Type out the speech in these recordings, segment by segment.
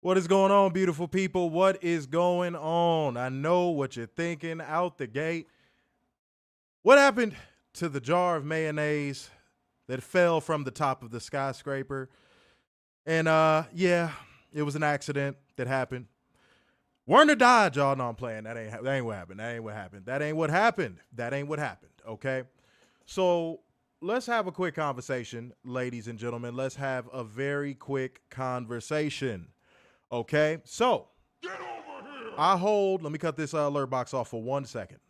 What is going on, beautiful people? What is going on? I know what you're thinking out the gate. What happened to the jar of mayonnaise that fell from the top of the skyscraper? And yeah, it was an accident that happened. Werner died, y'all. No, I'm playing. That ain't what happened. That ain't what happened. That ain't what happened. That ain't what happened. Okay. So let's have a quick conversation, ladies and gentlemen. Let's have a very quick conversation. Okay, so let me cut this alert box off for 1 second.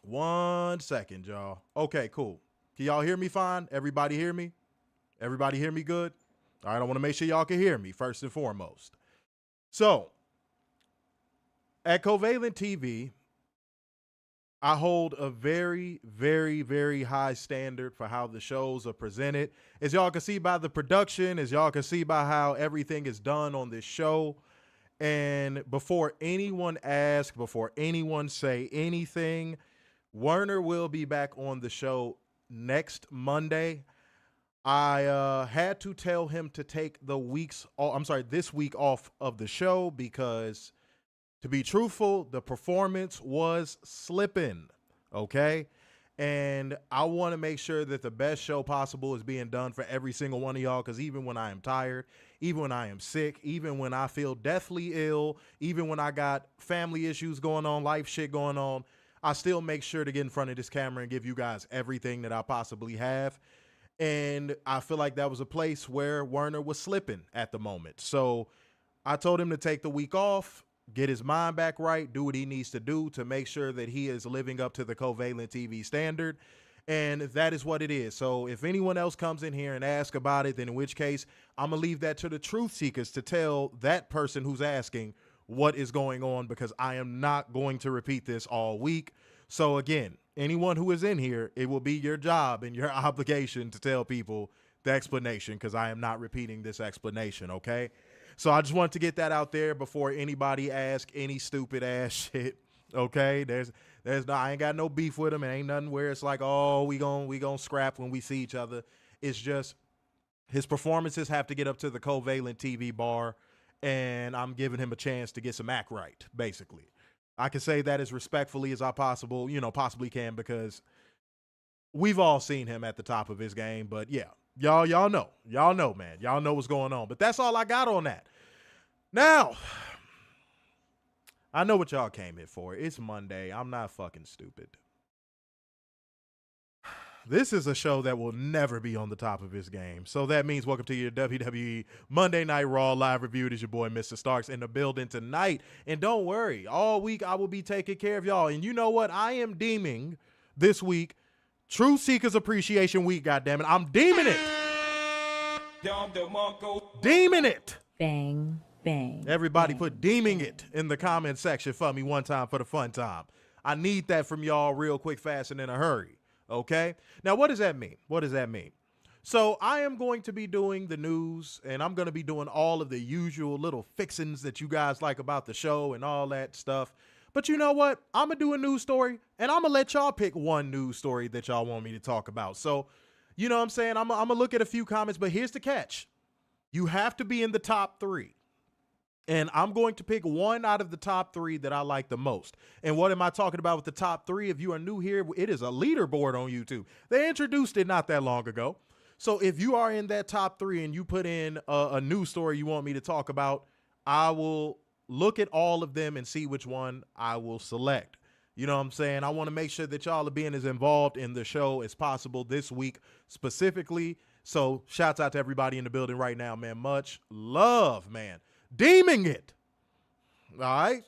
1 second, y'all. Okay, cool. Can y'all hear me fine? Everybody hear me? Everybody hear me good? All right, I want to make sure y'all can hear me first and foremost. So, at Covalent TV, I hold a very, very, very high standard for how the shows are presented. As y'all can see by the production, as y'all can see by how everything is done on this show. And before anyone asks, before anyone say anything, Werner will be back on the show next Monday. I had to tell him to take this week off of the show because, to be truthful, the performance was slipping, okay? And I want to make sure that the best show possible is being done for every single one of y'all, because even when I am tired, even when I am sick, even when I feel deathly ill, even when I got family issues going on, life shit going on, I still make sure to get in front of this camera and give you guys everything that I possibly have. And I feel like that was a place where Werner was slipping at the moment. So I told him to take the week off, get his mind back right, do what he needs to do to make sure that he is living up to the Covalent TV standard. And that is what it is. So if anyone else comes in here and asks about it, then in which case I'm going to leave that to the truth seekers to tell that person who's asking what is going on, because I am not going to repeat this all week. So again, anyone who is in here, it will be your job and your obligation to tell people the explanation, because I am not repeating this explanation, okay? So I just wanted to get that out there before anybody asks any stupid ass shit. Okay, I ain't got no beef with him. It ain't nothing where it's like, oh, we gon' scrap when we see each other. It's just his performances have to get up to the Covalent TV bar, and I'm giving him a chance to get some act right. Basically, I can say that as respectfully as I possibly can, because we've all seen him at the top of his game. But yeah. Y'all know, man. Y'all know what's going on. But that's all I got on that. Now, I know what y'all came here for. It's Monday. I'm not fucking stupid. This is a show that will never be on the top of his game. So that means welcome to your WWE Monday Night Raw live review. It is your boy, Mr. Starks, in the building tonight. And don't worry, all week I will be taking care of y'all. And you know what? I am deeming this week True Seekers Appreciation Week, goddammit. I'm deeming it. Deeming it. Bang, bang. Everybody bang, put deeming bang. it in the comment section for me one time for the fun time. I need that from y'all real quick, fast, and in a hurry. Okay? Now, what does that mean? What does that mean? So I am going to be doing the news, and I'm going to be doing all of the usual little fixings that you guys like about the show and all that stuff. But you know what? I'm going to do a news story, and I'm going to let y'all pick one news story that y'all want me to talk about. So, you know what I'm saying? I'm going to look at a few comments, but here's the catch. You have to be in the top 3. And I'm going to pick one out of the top 3 that I like the most. And what am I talking about with the top 3? If you are new here, it is a leaderboard on YouTube. They introduced it not that long ago. So if you are in that top 3 and you put in a news story you want me to talk about, I will look at all of them and see which one I will select. You know what I'm saying? I want to make sure that y'all are being as involved in the show as possible this week specifically. So shouts out to everybody in the building right now, man. Much love, man. Deeming it. All right.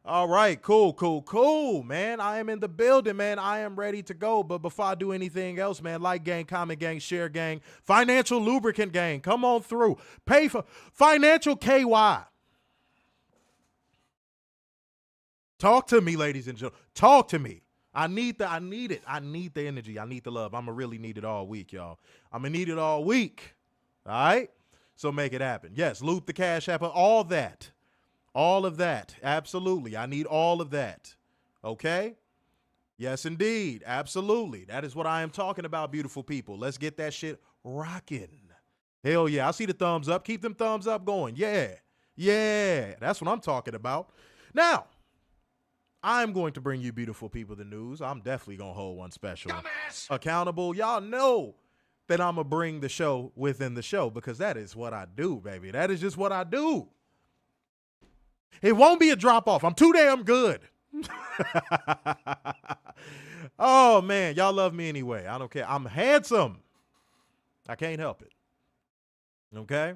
All right. Cool, man. I am in the building, man. I am ready to go. But before I do anything else, man, like gang, comment gang, share gang, financial lubricant gang, come on through. Pay for financial KY. Talk to me, ladies and gentlemen. Talk to me. I need it. I need the energy. I need the love. I'm going to really need it all week, y'all. I'm going to need it all week. All right? So make it happen. Yes, loot the Cash App, all that. All of that. Absolutely. I need all of that. Okay? Yes, indeed. Absolutely. That is what I am talking about, beautiful people. Let's get that shit rocking. Hell yeah. I see the thumbs up. Keep them thumbs up going. Yeah. Yeah. That's what I'm talking about. Now, I'm going to bring you beautiful people the news. I'm definitely going to hold one special accountable. Y'all know that I'm going to bring the show within the show because that is what I do, baby. That is just what I do. It won't be a drop off. I'm too damn good. Oh, man. Y'all love me anyway. I don't care. I'm handsome. I can't help it. Okay?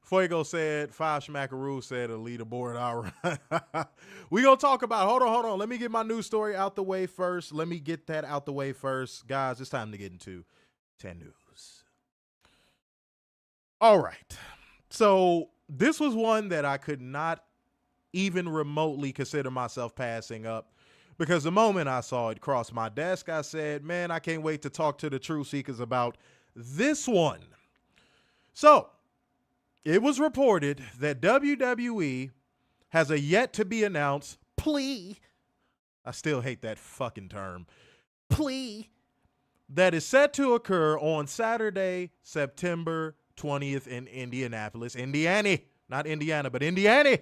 Fuego said, Five Schmackaroo said a leaderboard hour. We going to talk about, hold on. Let me get my news story out the way first. Guys, it's time to get into 10 news. All right. So this was one that I could not even remotely consider myself passing up because the moment I saw it cross my desk, I said, man, I can't wait to talk to the truth seekers about this one. So, it was reported that WWE has a yet-to-be-announced plea. I still hate that fucking term. Plea that is set to occur on Saturday, September 20th in Indianapolis, Indiana. Not Indiana, but Indiana.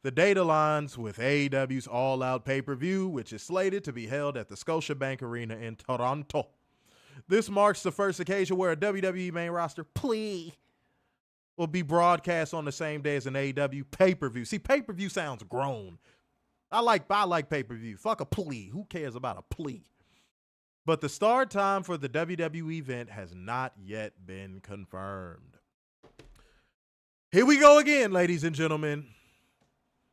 The date aligns with AEW's All-Out pay-per-view, which is slated to be held at the Scotiabank Arena in Toronto. This marks the first occasion where a WWE main roster plea will be broadcast on the same day as an AEW pay-per-view. See, pay-per-view sounds grown. I like pay-per-view. Fuck a plea. Who cares about a plea? But the start time for the WWE event has not yet been confirmed. Here we go again, ladies and gentlemen.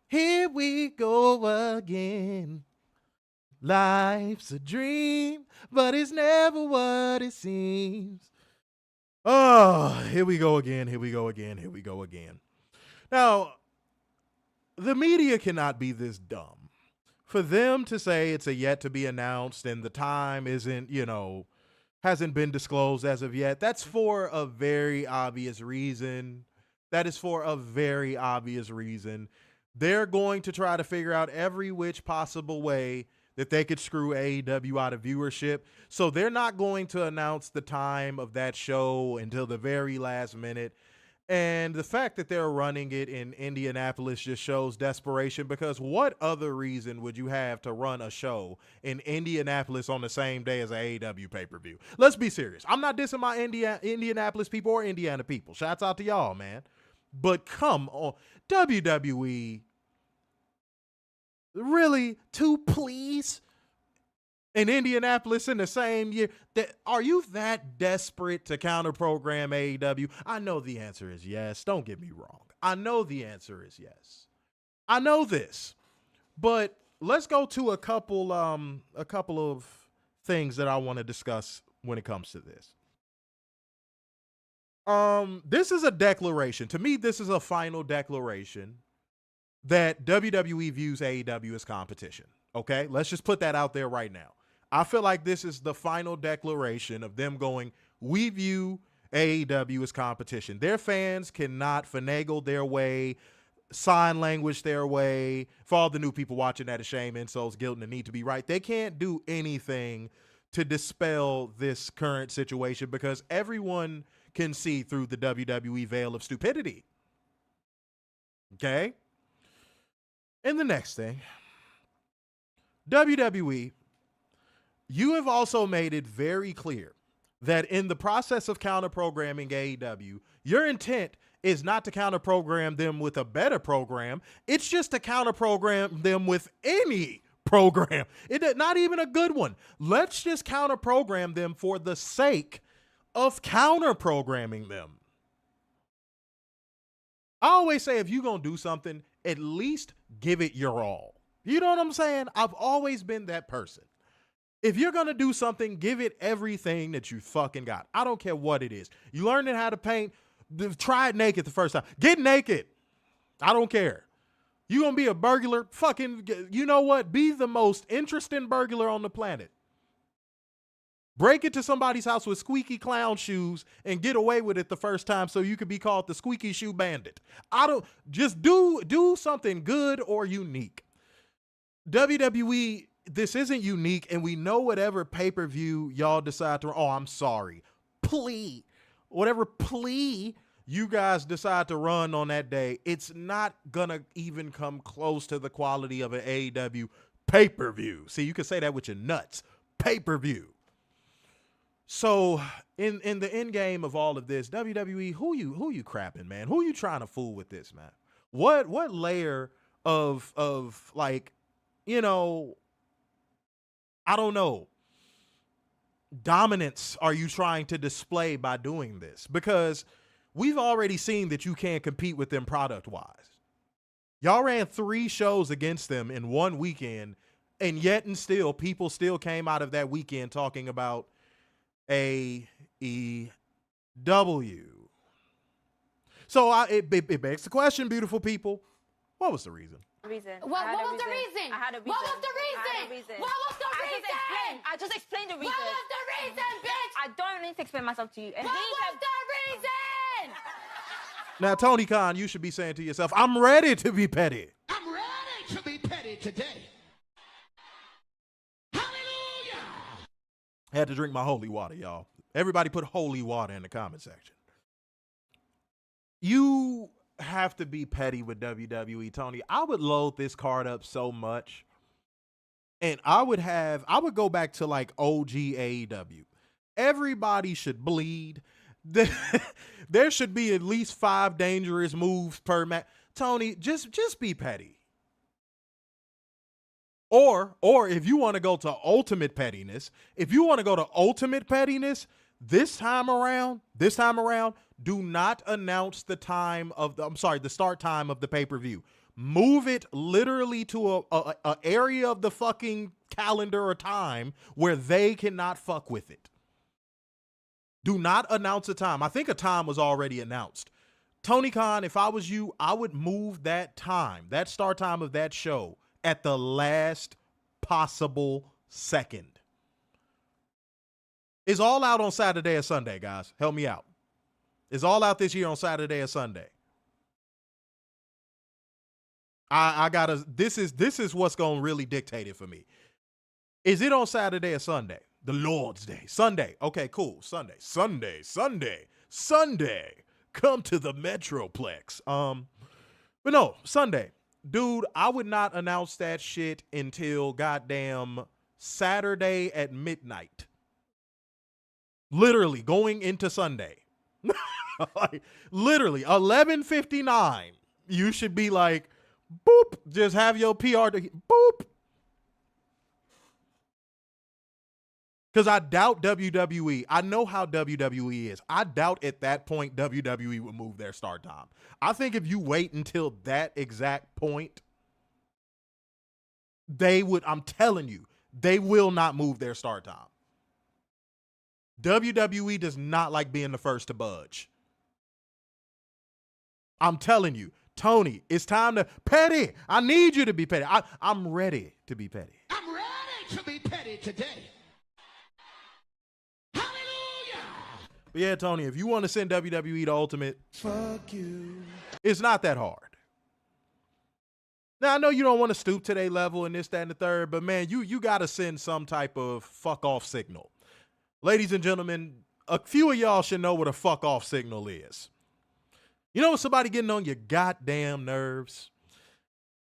Here we go again. Life's a dream, but it's never what it seems. Oh, here we go again. Now, the media cannot be this dumb. For them to say it's a yet to be announced and the time isn't, hasn't been disclosed as of yet, that's for a very obvious reason. They're going to try to figure out every which possible way that they could screw AEW out of viewership. So they're not going to announce the time of that show until the very last minute. And the fact that they're running it in Indianapolis just shows desperation, because what other reason would you have to run a show in Indianapolis on the same day as an AEW pay-per-view? Let's be serious. I'm not dissing my Indianapolis people or Indiana people. Shouts out to y'all, man. But come on, WWE, really, to please in Indianapolis in the same year? Are you that desperate to counter-program AEW? I know the answer is yes. Don't get me wrong. I know the answer is yes. I know this. But let's go to a couple of things that I want to discuss when it comes to this. This is a declaration. To me, this is a final declaration that WWE views AEW as competition. Okay? Let's just put that out there right now. I feel like this is the final declaration of them going, we view AEW as competition. Their fans cannot finagle their way, sign language their way. For all the new people watching, that is shame, insults, guilt, and the need to be right. They can't do anything to dispel this current situation because everyone can see through the WWE veil of stupidity. Okay? And the next thing, WWE, you have also made it very clear that in the process of counter-programming AEW, your intent is not to counter-program them with a better program. It's just to counter-program them with any program. Not even a good one. Let's just counter-program them for the sake of counter-programming them. I always say, if you're going to do something, at least give it your all. You know what I'm saying? I've always been that person. If you're going to do something, give it everything that you fucking got. I don't care what it is. You learning how to paint, try it naked the first time. Get naked. I don't care. You going to be a burglar? Fucking, you know what? Be the most interesting burglar on the planet. Break into somebody's house with squeaky clown shoes and get away with it the first time so you could be called the squeaky shoe bandit. Just do something good or unique. WWE, this isn't unique, and we know whatever pay-per-view y'all decide to, I'm sorry. Please. whatever plea you guys decide to run on that day, it's not gonna even come close to the quality of an AEW pay-per-view. See, you can say that with your nuts. Pay-per-view. So in the end game of all of this, WWE, who you crapping, man? Who you trying to fool with this, man? What layer of like, you know, I don't know, dominance are you trying to display by doing this? Because we've already seen that you can't compete with them product-wise. Y'all ran 3 shows against them in one weekend, and yet and still, people still came out of that weekend talking about AEW. So it begs the question, beautiful people, what was the reason? What was the reason? I had a reason. What was the reason? What was the reason? I just explained the reason. What was the reason, bitch? I don't need to explain myself to you. And What was the reason? Now, Tony Khan, you should be saying to yourself, I'm ready to be petty. I'm ready to be petty today. Hallelujah. I had to drink my holy water, y'all. Everybody put holy water in the comment section. You have to be petty with WWE, Tony. I would load this card up so much. And I would go back to like OG AEW. Everybody should bleed. There should be at least 5 dangerous moves per match. Tony, just be petty. Or if you want to go to ultimate pettiness, this time around, do not announce the start time of the pay-per-view. Move it literally to a area of the fucking calendar or time where they cannot fuck with it. Do not announce a time. I think a time was already announced. Tony Khan, if I was you, I would move that time, that start time of that show at the last possible second. It's All Out on Saturday or Sunday, guys. Help me out. It's All Out this year on Saturday or Sunday. This is what's going to really dictate it for me. Is it on Saturday or Sunday? The Lord's Day. Sunday. Okay, cool. Sunday. Come to the Metroplex. But no, Sunday. Dude, I would not announce that shit until goddamn Saturday at midnight. Literally going into Sunday. Like, literally 11:59. You should be like, boop, just have your PR boop. Because I doubt WWE. I know how WWE is. I doubt at that point WWE would move their start time. I think if you wait until that exact point, they would, I'm telling you, they will not move their start time. WWE does not like being the first to budge. I'm telling you, Tony, it's time to petty. I need you to be petty. I'm ready to be petty. I'm ready to be petty today. Hallelujah. But yeah, Tony, if you want to send WWE to Ultimate, fuck you. It's not that hard. Now, I know you don't want to stoop to their level and this, that, and the third, but man, you got to send some type of fuck off signal. Ladies and gentlemen, a few of y'all should know what a fuck off signal is. You know, somebody getting on your goddamn nerves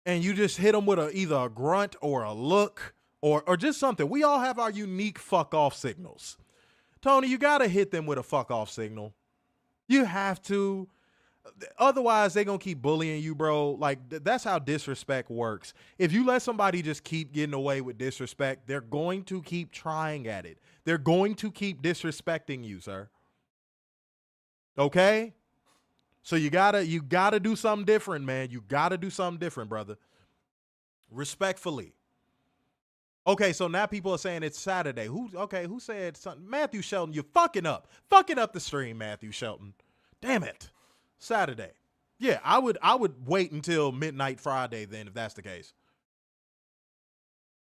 and you just hit them with either a grunt or a look or just something. We all have our unique fuck off signals. Tony, you got to hit them with a fuck off signal. You have to. Otherwise, they're going to keep bullying you, bro. Like, that's how disrespect works. If you let somebody just keep getting away with disrespect, they're going to keep trying at it. They're going to keep disrespecting you, sir. Okay? So you gotta do something different, man. You gotta do something different, brother. Respectfully. Okay, so now people are saying it's Saturday. Who said something? Matthew Shelton, you're fucking up. Fucking up the stream, Matthew Shelton. Damn it. Saturday. Yeah, I would wait until midnight Friday then if that's the case.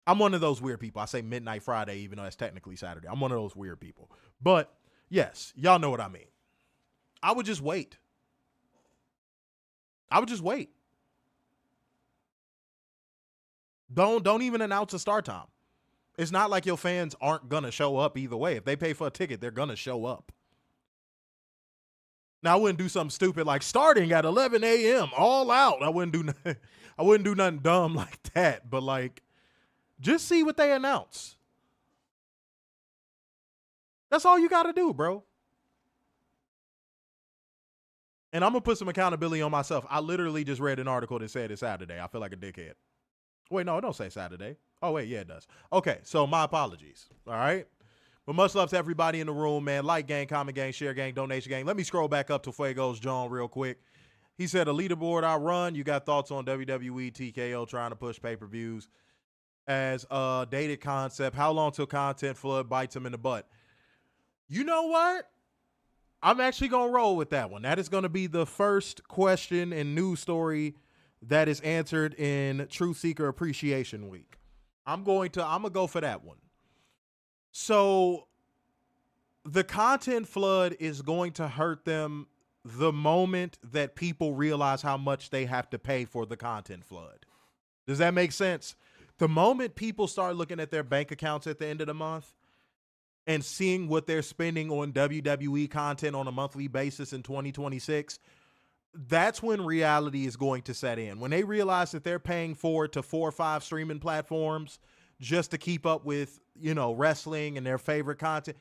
I'm one of those weird people. I say midnight Friday even though it's technically Saturday. I'm one of those weird people. But yes, y'all know what I mean. I would just wait. Don't even announce a start time. It's not like your fans aren't gonna show up either way. If they pay for a ticket, they're gonna show up. Now, I wouldn't do something stupid like starting at 11 a.m. all out. I wouldn't do nothing dumb like that. But like, just see what they announce. That's all you got to do, bro. And I'm going to put some accountability on myself. I literally just read an article that said it's Saturday. I feel like a dickhead. Wait, no, it don't say Saturday. Oh, wait, yeah, it does. Okay, so my apologies, all right? But much love to everybody in the room, man. Like gang, comment gang, share gang, donation gang. Let me scroll back up to Fuego's John real quick. He said, a leaderboard I run. You got thoughts on WWE TKO trying to push pay-per-views as a dated concept? How long till content flood bites him in the butt? You know what? I'm actually going to roll with that one. That is going to be the first question and news story that is answered in Truth Seeker Appreciation Week. I'm going to go for that one. So the content flood is going to hurt them the moment that people realize how much they have to pay for the content flood. Does that make sense? The moment people start looking at their bank accounts at the end of the month and seeing what they're spending on WWE content on a monthly basis in 2026, that's when reality is going to set in. When they realize that they're paying 4 to 4 or 5 streaming platforms just to keep up with, wrestling and their favorite content,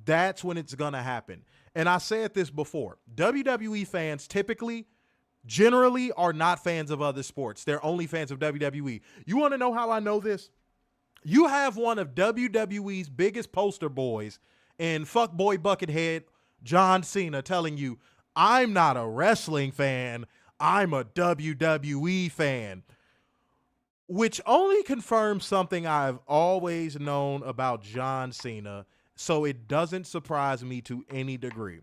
that's when it's going to happen. And I said this before, WWE fans generally are not fans of other sports. They're only fans of WWE. You want to know how I know this? You have one of WWE's biggest poster boys in fuckboy buckethead John Cena telling you, I'm not a wrestling fan, I'm a WWE fan. Which only confirms something I've always known about John Cena, so it doesn't surprise me to any degree.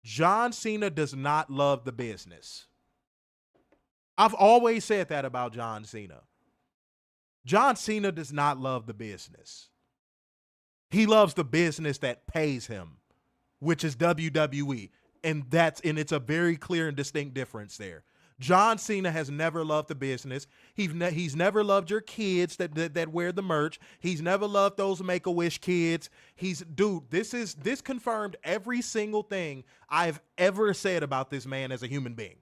John Cena does not love the business. I've always said that about John Cena. John Cena does not love the business. He loves the business that pays him, which is WWE. And it's a very clear and distinct difference there. John Cena has never loved the business. He's never loved your kids that wear the merch. He's never loved those Make-A-Wish kids. This confirmed every single thing I've ever said about this man as a human being.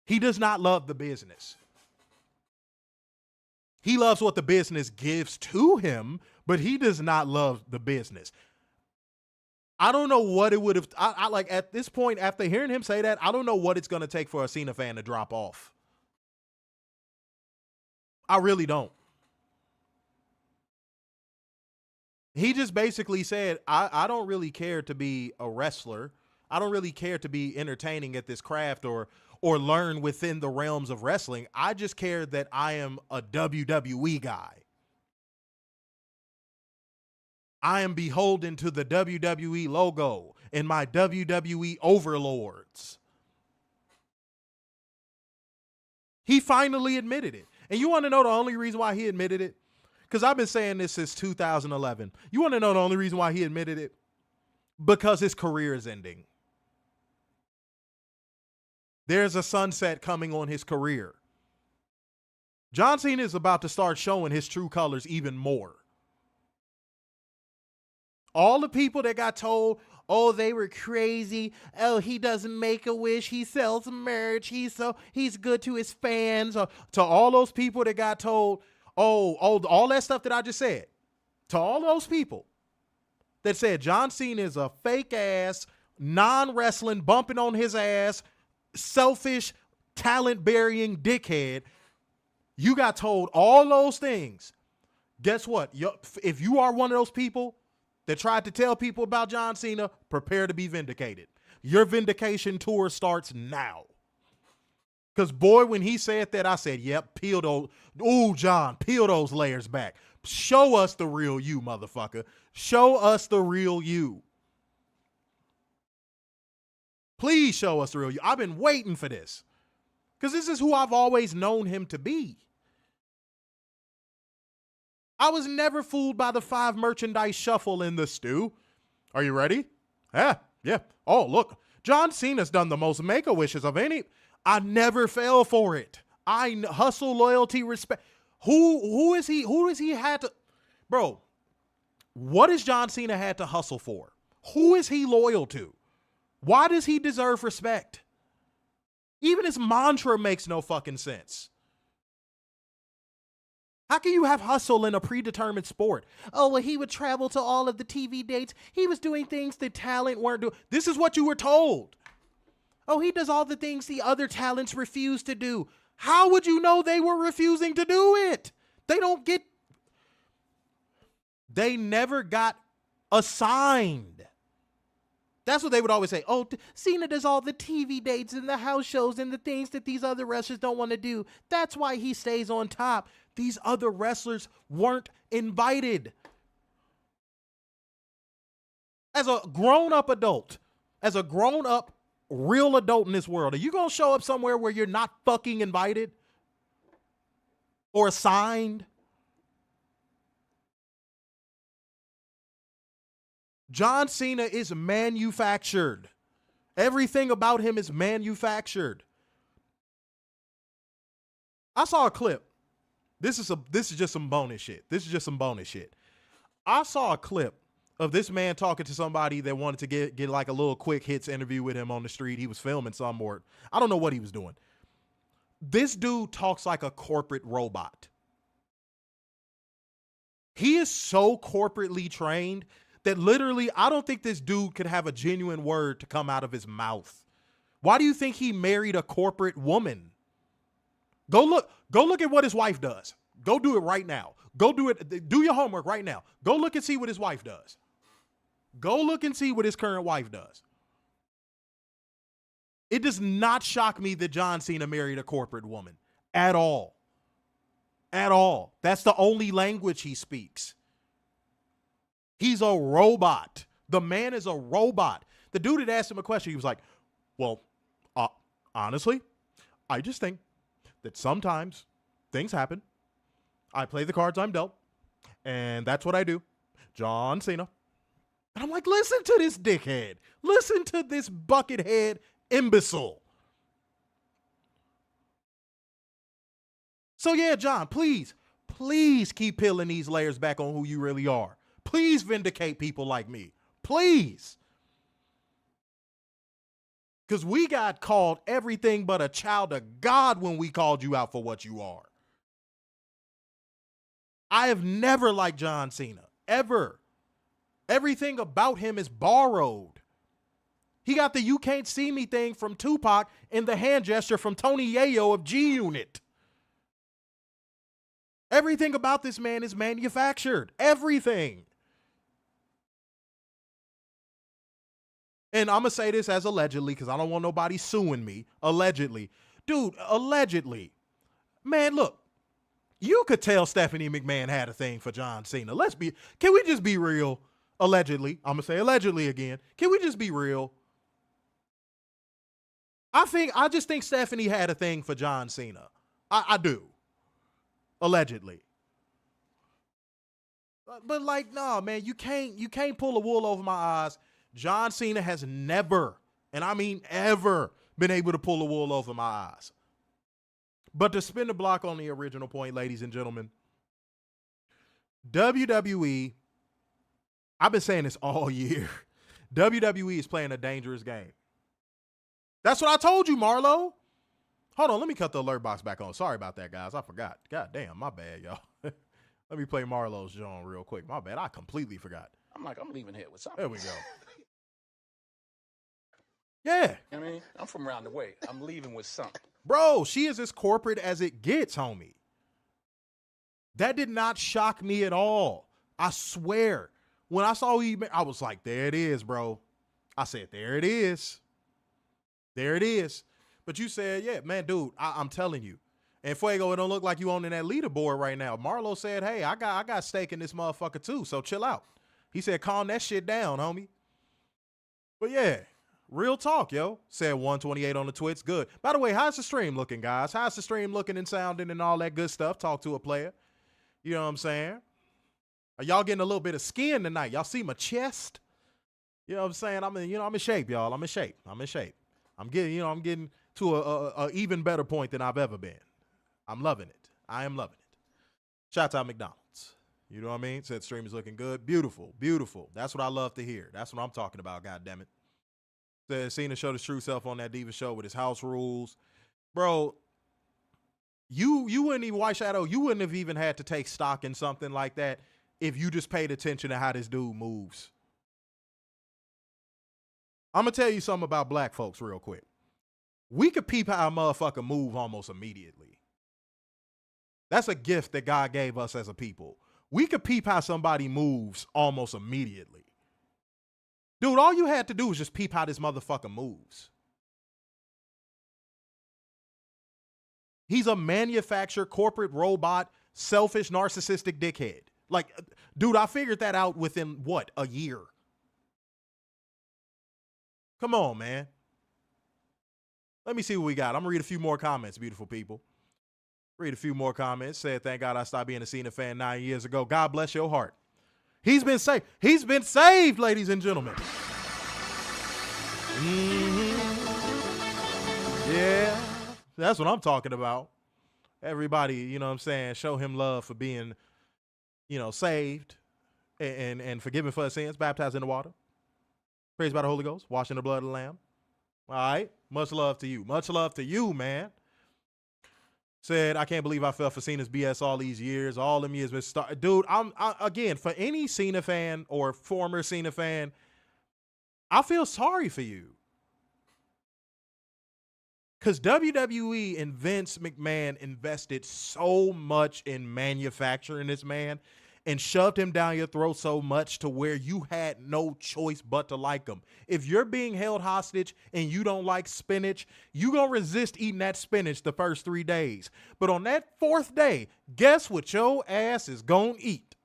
He does not love the business. He loves what the business gives to him, but he does not love the business. I don't know what it would have. I like at this point, after hearing him say that, I don't know what it's going to take for a Cena fan to drop off. I really don't. He just basically said, I don't really care to be a wrestler. I don't really care to be entertaining at this craft or learn within the realms of wrestling. I just care that I am a WWE guy. I am beholden to the WWE logo and my WWE overlords. He finally admitted it. And you want to know the only reason why he admitted it? Because I've been saying this since 2011. You want to know the only reason why he admitted it? Because his career is ending. There's a sunset coming on his career. John Cena is about to start showing his true colors even more. All the people that got told, oh, they were crazy. Oh, he doesn't make a wish. He sells merch. He's good to his fans. To all those people that got told, all that stuff that I just said. To all those people that said John Cena is a fake ass, non-wrestling, bumping on his ass, selfish, talent burying dickhead. You got told all those things. Guess what? If you are one of those people that tried to tell people about John Cena, prepare to be vindicated. Your vindication tour starts now. Because, boy, when he said that, I said, yep, peel those. Ooh, John, peel those layers back. Show us the real you, motherfucker. Show us the real you. Please show us the real you. I've been waiting for this. Because this is who I've always known him to be. I was never fooled by the 5 merchandise shuffle in the stew. Are you ready? Yeah. Oh, look. John Cena's done the most Make-A-Wishes of any. I never fell for it. I hustle, loyalty, respect. Who is he? Who has he had to? Bro, what has John Cena had to hustle for? Who is he loyal to? Why does he deserve respect? Even his mantra makes no fucking sense. How can you have hustle in a predetermined sport? Oh, well, he would travel to all of the TV dates. He was doing things that talent weren't doing. This is what you were told. Oh, he does all the things the other talents refuse to do. How would you know they were refusing to do it? They never got assigned. That's what they would always say. Oh, Cena does all the TV dates and the house shows and the things that these other wrestlers don't want to do. That's why he stays on top. These other wrestlers weren't invited. As a grown-up adult, as a grown-up real adult in this world, are you going to show up somewhere where you're not fucking invited or assigned? John Cena is manufactured. Everything about him is manufactured. I saw a clip. This is just some bonus shit. I saw a clip of this man talking to somebody that wanted to get like a little quick hits interview with him on the street. He was filming some or I don't know what he was doing. This dude talks like a corporate robot. He is so corporately trained that literally I don't think this dude could have a genuine word to come out of his mouth. Why do you think he married a corporate woman? Go look at what his wife does. Go do it right now. Go do it. Do your homework right now. Go look and see what his wife does. Go look and see what his current wife does. It does not shock me that John Cena married a corporate woman at all. At all. That's the only language he speaks. He's a robot. The man is a robot. The dude had asked him a question. He was like, well, honestly, I just think that sometimes things happen. I play the cards I'm dealt, and that's what I do. John Cena. And I'm like, listen to this dickhead. Listen to this buckethead imbecile. So yeah, John, please keep peeling these layers back on who you really are. Please vindicate people like me. Please. Because we got called everything but a child of God when we called you out for what you are. I have never liked John Cena. Ever. Everything about him is borrowed. He got the "you can't see me" thing from Tupac and the hand gesture from Tony Yayo of G Unit. Everything about this man is manufactured. Everything. And I'm going to say this as allegedly because I don't want nobody suing me. Allegedly. Dude, allegedly. Man, look. You could tell Stephanie McMahon had a thing for John Cena. Can we just be real? Allegedly. I'm going to say allegedly again. Can we just be real? I just think Stephanie had a thing for John Cena. I do. Allegedly. But like, no, man, you can't pull the wool over my eyes. John Cena has never, and I mean ever, been able to pull the wool over my eyes. But to spin the block on the original point, ladies and gentlemen, WWE, I've been saying this all year. WWE is playing a dangerous game. That's what I told you, Marlo. Hold on, let me cut the alert box back on. Sorry about that, guys. I forgot. God damn, my bad, y'all. Let me play Marlo's John real quick. My bad. I completely forgot. I'm leaving here with something. There we go. Yeah. I mean, I'm from around the way. I'm leaving with something. Bro, she is as corporate as it gets, homie. That did not shock me at all. I swear. When I saw you, I was like, there it is, bro. I said, there it is. There it is. But you said, yeah, man, dude, I'm telling you. And Fuego, it don't look like you owning that leaderboard right now. Marlo said, hey, I got stake in this motherfucker too, so chill out. He said, calm that shit down, homie. But yeah, real talk, yo. Said 128 on the Twitch. Good. By the way, how's the stream looking, guys? How's the stream looking and sounding and all that good stuff? Talk to a player. You know what I'm saying? Are y'all getting a little bit of skin tonight? Y'all see my chest? You know what I'm saying? I'm in shape, y'all. I'm in shape. I'm getting to a even better point than I've ever been. I'm loving it. I am loving it. Shout out McDonald's. You know what I mean? Said stream is looking good. Beautiful, beautiful. That's what I love to hear. That's what I'm talking about, goddammit. Said Cena showed his true self on that Diva show with his house rules. Bro, you wouldn't even, White Shadow, you wouldn't have even had to take stock in something like that if you just paid attention to how this dude moves. I'm going to tell you something about black folks real quick. We could peep how a motherfucker move almost immediately. That's a gift that God gave us as a people. We could peep how somebody moves almost immediately. Dude, all you had to do was just peep how this motherfucker moves. He's a manufactured corporate robot, selfish, narcissistic dickhead. Like, dude, I figured that out within, what, a year? Come on, man. Let me see what we got. I'm going to read a few more comments, beautiful people. Read a few more comments. Said, thank God I stopped being a Cena fan 9 years ago. God bless your heart. He's been saved. He's been saved, ladies and gentlemen. Mm-hmm. Yeah, that's what I'm talking about. Everybody, you know what I'm saying, show him love for being, saved and forgiven for his sins, baptized in the water. Praised by the Holy Ghost, washed in the blood of the Lamb. All right. Much love to you. Much love to you, man. Said, I can't believe I fell for Cena's BS all these years. All them years been started. Dude, again, for any Cena fan or former Cena fan, I feel sorry for you. Because WWE and Vince McMahon invested so much in manufacturing this man and shoved him down your throat so much to where you had no choice but to like him. If you're being held hostage and you don't like spinach, you gonna resist eating that spinach the first 3 days. But on that 4th day, guess what your ass is gonna eat?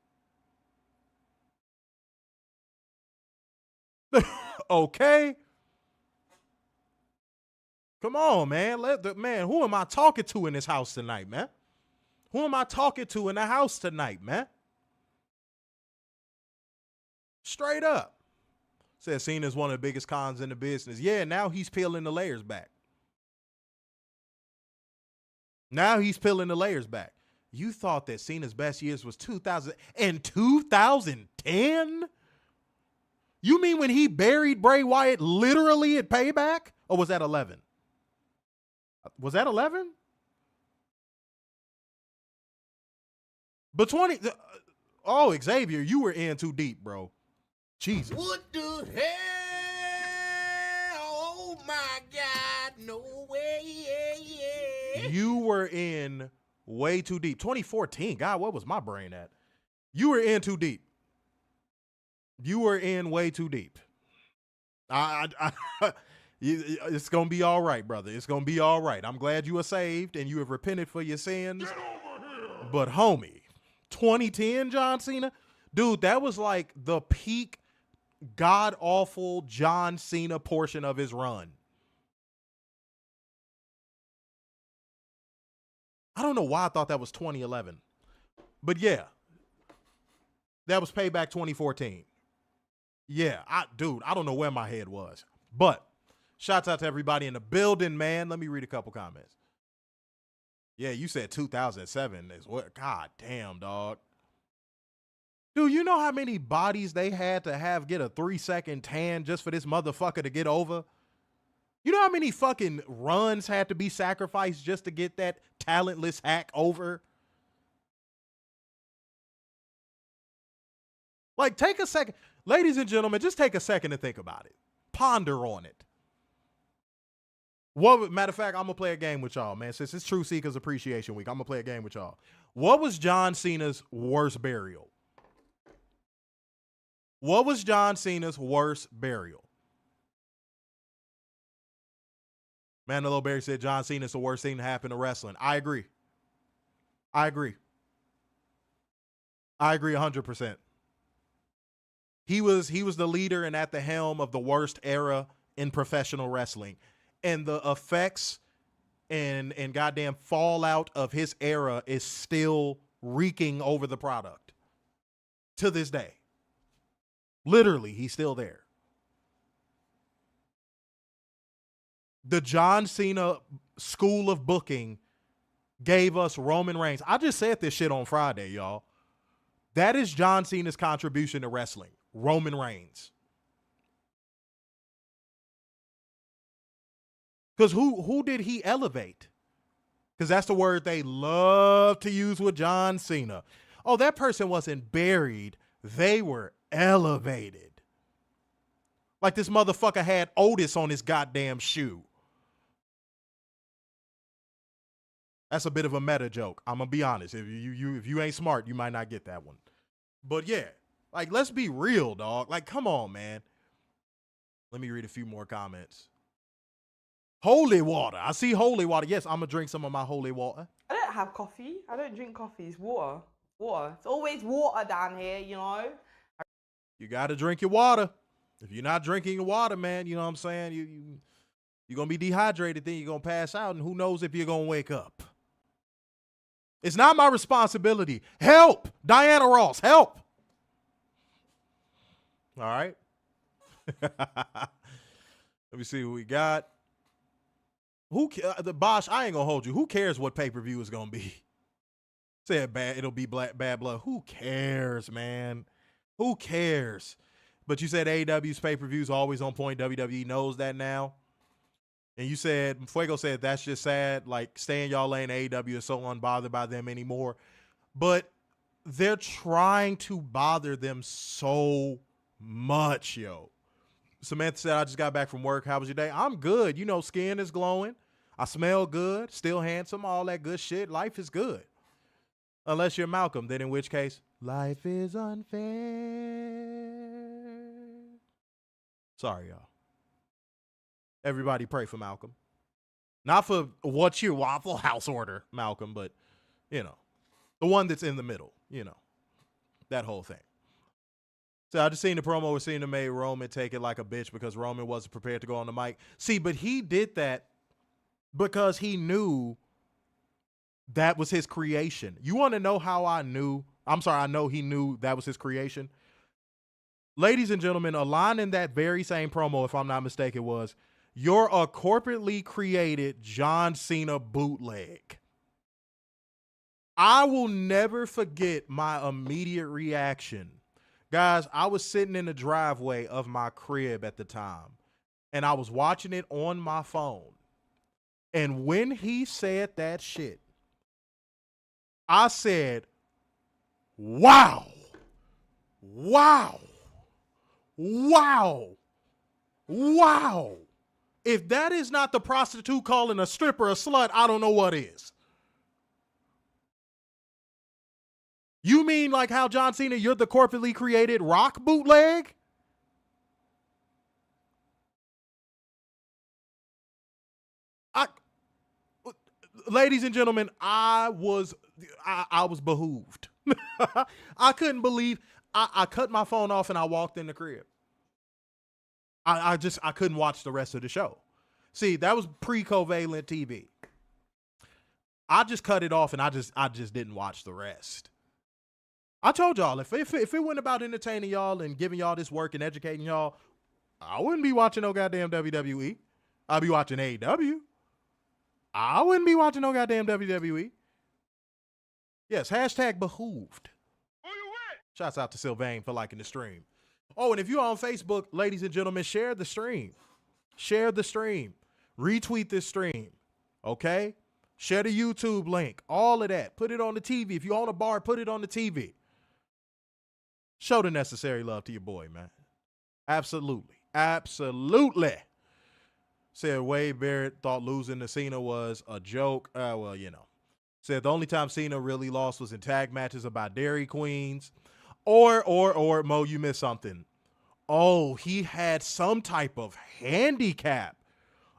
Okay? Come on, man. Man, who am I talking to in this house tonight, man? Who am I talking to in the house tonight, man? Straight up. Says Cena's one of the biggest cons in the business. Yeah, now he's peeling the layers back. Now he's peeling the layers back. You thought that Cena's best years was 2010? You mean when he buried Bray Wyatt literally at Payback? Or was that 11? Was that 11? But 20. Oh, Xavier, you were in too deep, bro. Jesus. What the hell? Oh my God, no way. You were in way too deep. 2014. God, what was my brain at? You were in too deep. You were in way too deep. It's going to be all right, brother. It's going to be all right. I'm glad you are saved and you have repented for your sins. But homie, 2010 John Cena? Dude, that was like the peak god-awful John Cena portion of his run. I don't know why I thought that was 2011. But yeah, that was Payback 2014. Yeah, I don't know where my head was. But shouts out to everybody in the building, man. Let me read a couple comments. Yeah, you said 2007 is what? God damn, dog. Dude, you know how many bodies they had to get a 3-second tan just for this motherfucker to get over? You know how many fucking runs had to be sacrificed just to get that talentless hack over? Like, take a second. Ladies and gentlemen, just take a second to think about it. Ponder on it. Matter of fact, I'm going to play a game with y'all, man. Since it's True Seekers Appreciation Week, I'm going to play a game with y'all. What was John Cena's worst burial? What was John Cena's worst burial? Mandelo Berry said John Cena's the worst thing to happen to wrestling. I agree. I agree 100%. He was the leader and at the helm of the worst era in professional wrestling. And the effects and goddamn fallout of his era is still reeking over the product to this day. Literally, he's still there. The John Cena school of booking gave us Roman Reigns. I just said this shit on Friday, y'all. That is John Cena's contribution to wrestling. Roman Reigns. Because who did he elevate? Because that's the word they love to use with John Cena. Oh, that person wasn't buried. They were elevated. Like this motherfucker had Otis on his goddamn shoe. That's a bit of a meta joke. I'm going to be honest. If you ain't smart, you might not get that one. But yeah, like, let's be real, dog. Like, come on, man. Let me read a few more comments. Holy water. I see holy water. Yes, I'm going to drink some of my holy water. I don't have coffee. I don't drink coffee. It's water. Water. It's always water down here, you know? You got to drink your water. If you're not drinking your water, man, you know what I'm saying? You're going to be dehydrated, then you're going to pass out, and who knows if you're going to wake up. It's not my responsibility. Help! Diana Ross, help! All right. Let me see what we got. The Bosch, I ain't gonna hold you. Who cares what pay-per-view is gonna be? Said bad, it'll be bad blood. Who cares, man? Who cares? But you said AEW's pay-per-view is always on point. WWE knows that now. And you said, Fuego said, that's just sad. Like, stay in y'all lane. AEW is so unbothered by them anymore. But they're trying to bother them so much, yo. Samantha said, I just got back from work. How was your day? I'm good. You know, skin is glowing. I smell good. Still handsome. All that good shit. Life is good. Unless you're Malcolm. Then in which case, life is unfair. Sorry, y'all. Everybody pray for Malcolm. Not for what's your Waffle House order, Malcolm, but, you know, the one that's in the middle, you know, that whole thing. So I just seen the promo where Cena made Roman take it like a bitch because Roman wasn't prepared to go on the mic. See, but he did that because he knew that was his creation. You want to know how I knew? I know he knew that was his creation. Ladies and gentlemen, a line in that very same promo, if I'm not mistaken, was, "You're a corporately created John Cena bootleg." I will never forget my immediate reaction. Guys, I was sitting in the driveway of my crib at the time, and I was watching it on my phone. And when he said that shit, I said, wow, wow, wow, wow. If that is not the prostitute calling a stripper a slut, I don't know what is. You mean like how John Cena, you're the corporately created Rock bootleg? Ladies and gentlemen, I was behooved. I couldn't believe. I cut my phone off and I walked in the crib. I couldn't watch the rest of the show. See, that was pre-Covalent TV. I just cut it off and I just didn't watch the rest. I told y'all, if it went about entertaining y'all and giving y'all this work and educating y'all, I wouldn't be watching no goddamn WWE. I'd be watching AEW. I wouldn't be watching no goddamn WWE. Yes, hashtag behooved. Shouts out to Sylvain for liking the stream. Oh, and if you're on Facebook, ladies and gentlemen, share the stream. Share the stream. Retweet this stream. Okay? Share the YouTube link. All of that. Put it on the TV. If you own a bar, put it on the TV. Show the necessary love to your boy, man. Absolutely. Absolutely. Said Wade Barrett thought losing to Cena was a joke. Well, you know. Said the only time Cena really lost was in tag matches about Dairy Queens. Or, Mo, you missed something. Oh, he had some type of handicap.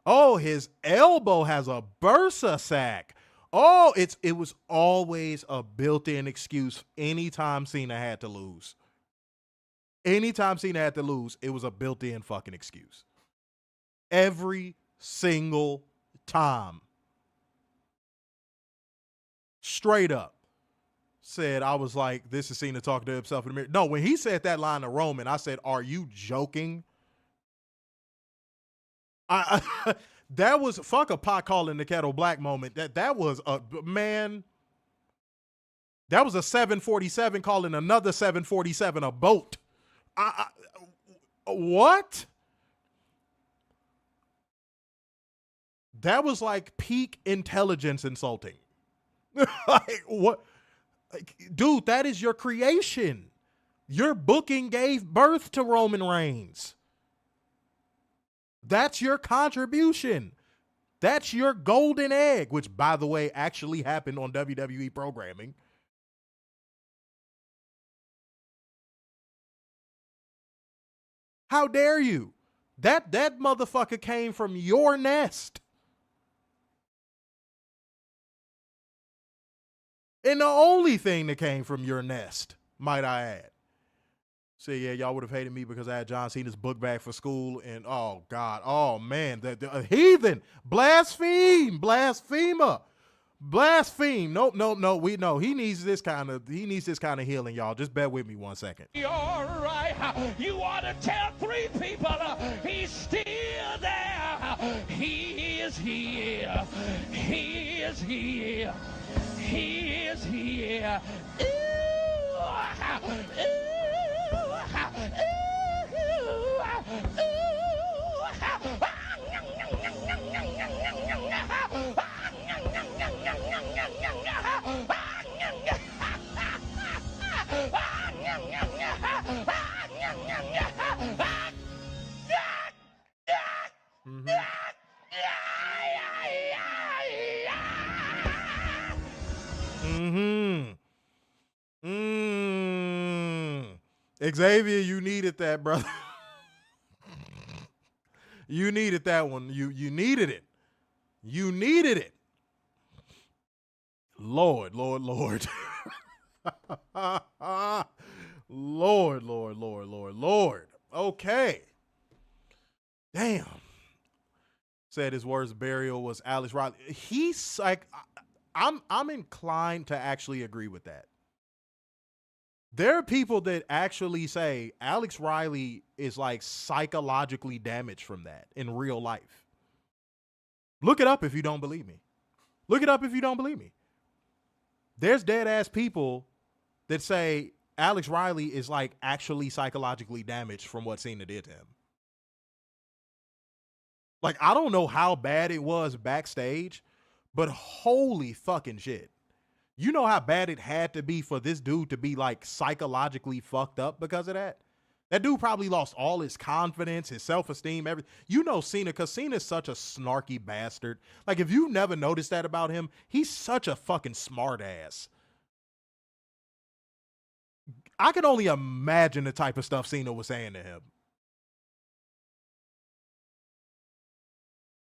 Oh, his elbow has a bursa sack. Oh, it was always a built-in excuse anytime Cena had to lose. Anytime Cena had to lose, it was a built-in fucking excuse. Every single time. Straight up. Said, I was like, this is Cena talking to himself in the mirror. No, when he said that line to Roman, I said, are you joking? That was fuck a pot calling the kettle black moment. That was a man. That was a 747 calling another 747 a boat. What? That was like peak intelligence insulting. Like, what? Like, dude, that is your creation. Your booking gave birth to Roman Reigns. That's your contribution. That's your golden egg, which, by the way, actually happened on WWE programming. How dare you? That motherfucker came from your nest. And the only thing that came from your nest, might I add. So yeah, y'all would have hated me because I had John Cena's book bag for school, and oh God, oh man, the heathen, blasphemer. No, we know he needs this kind of healing, y'all. Just bear with me 1 second. You're right. You ought to tell 3 people he's still there. He is here. He is here. He is here. Xavier, you needed that, brother. You needed that one. You needed it. You needed it. Lord. Lord. Okay. Damn. Said his worst burial was Alex Riley. He's like, I'm inclined to actually agree with that. There are people that actually say Alex Riley is like psychologically damaged from that in real life. Look it up if you don't believe me. Look it up if you don't believe me. There's dead ass people that say Alex Riley is like actually psychologically damaged from what Cena did to him. Like, I don't know how bad it was backstage, but holy fucking shit. You know how bad it had to be for this dude to be like psychologically fucked up because of that? That dude probably lost all his confidence, his self-esteem, everything. You know Cena, because Cena's such a snarky bastard. Like, if you never noticed that about him, he's such a fucking smart ass. I can only imagine the type of stuff Cena was saying to him.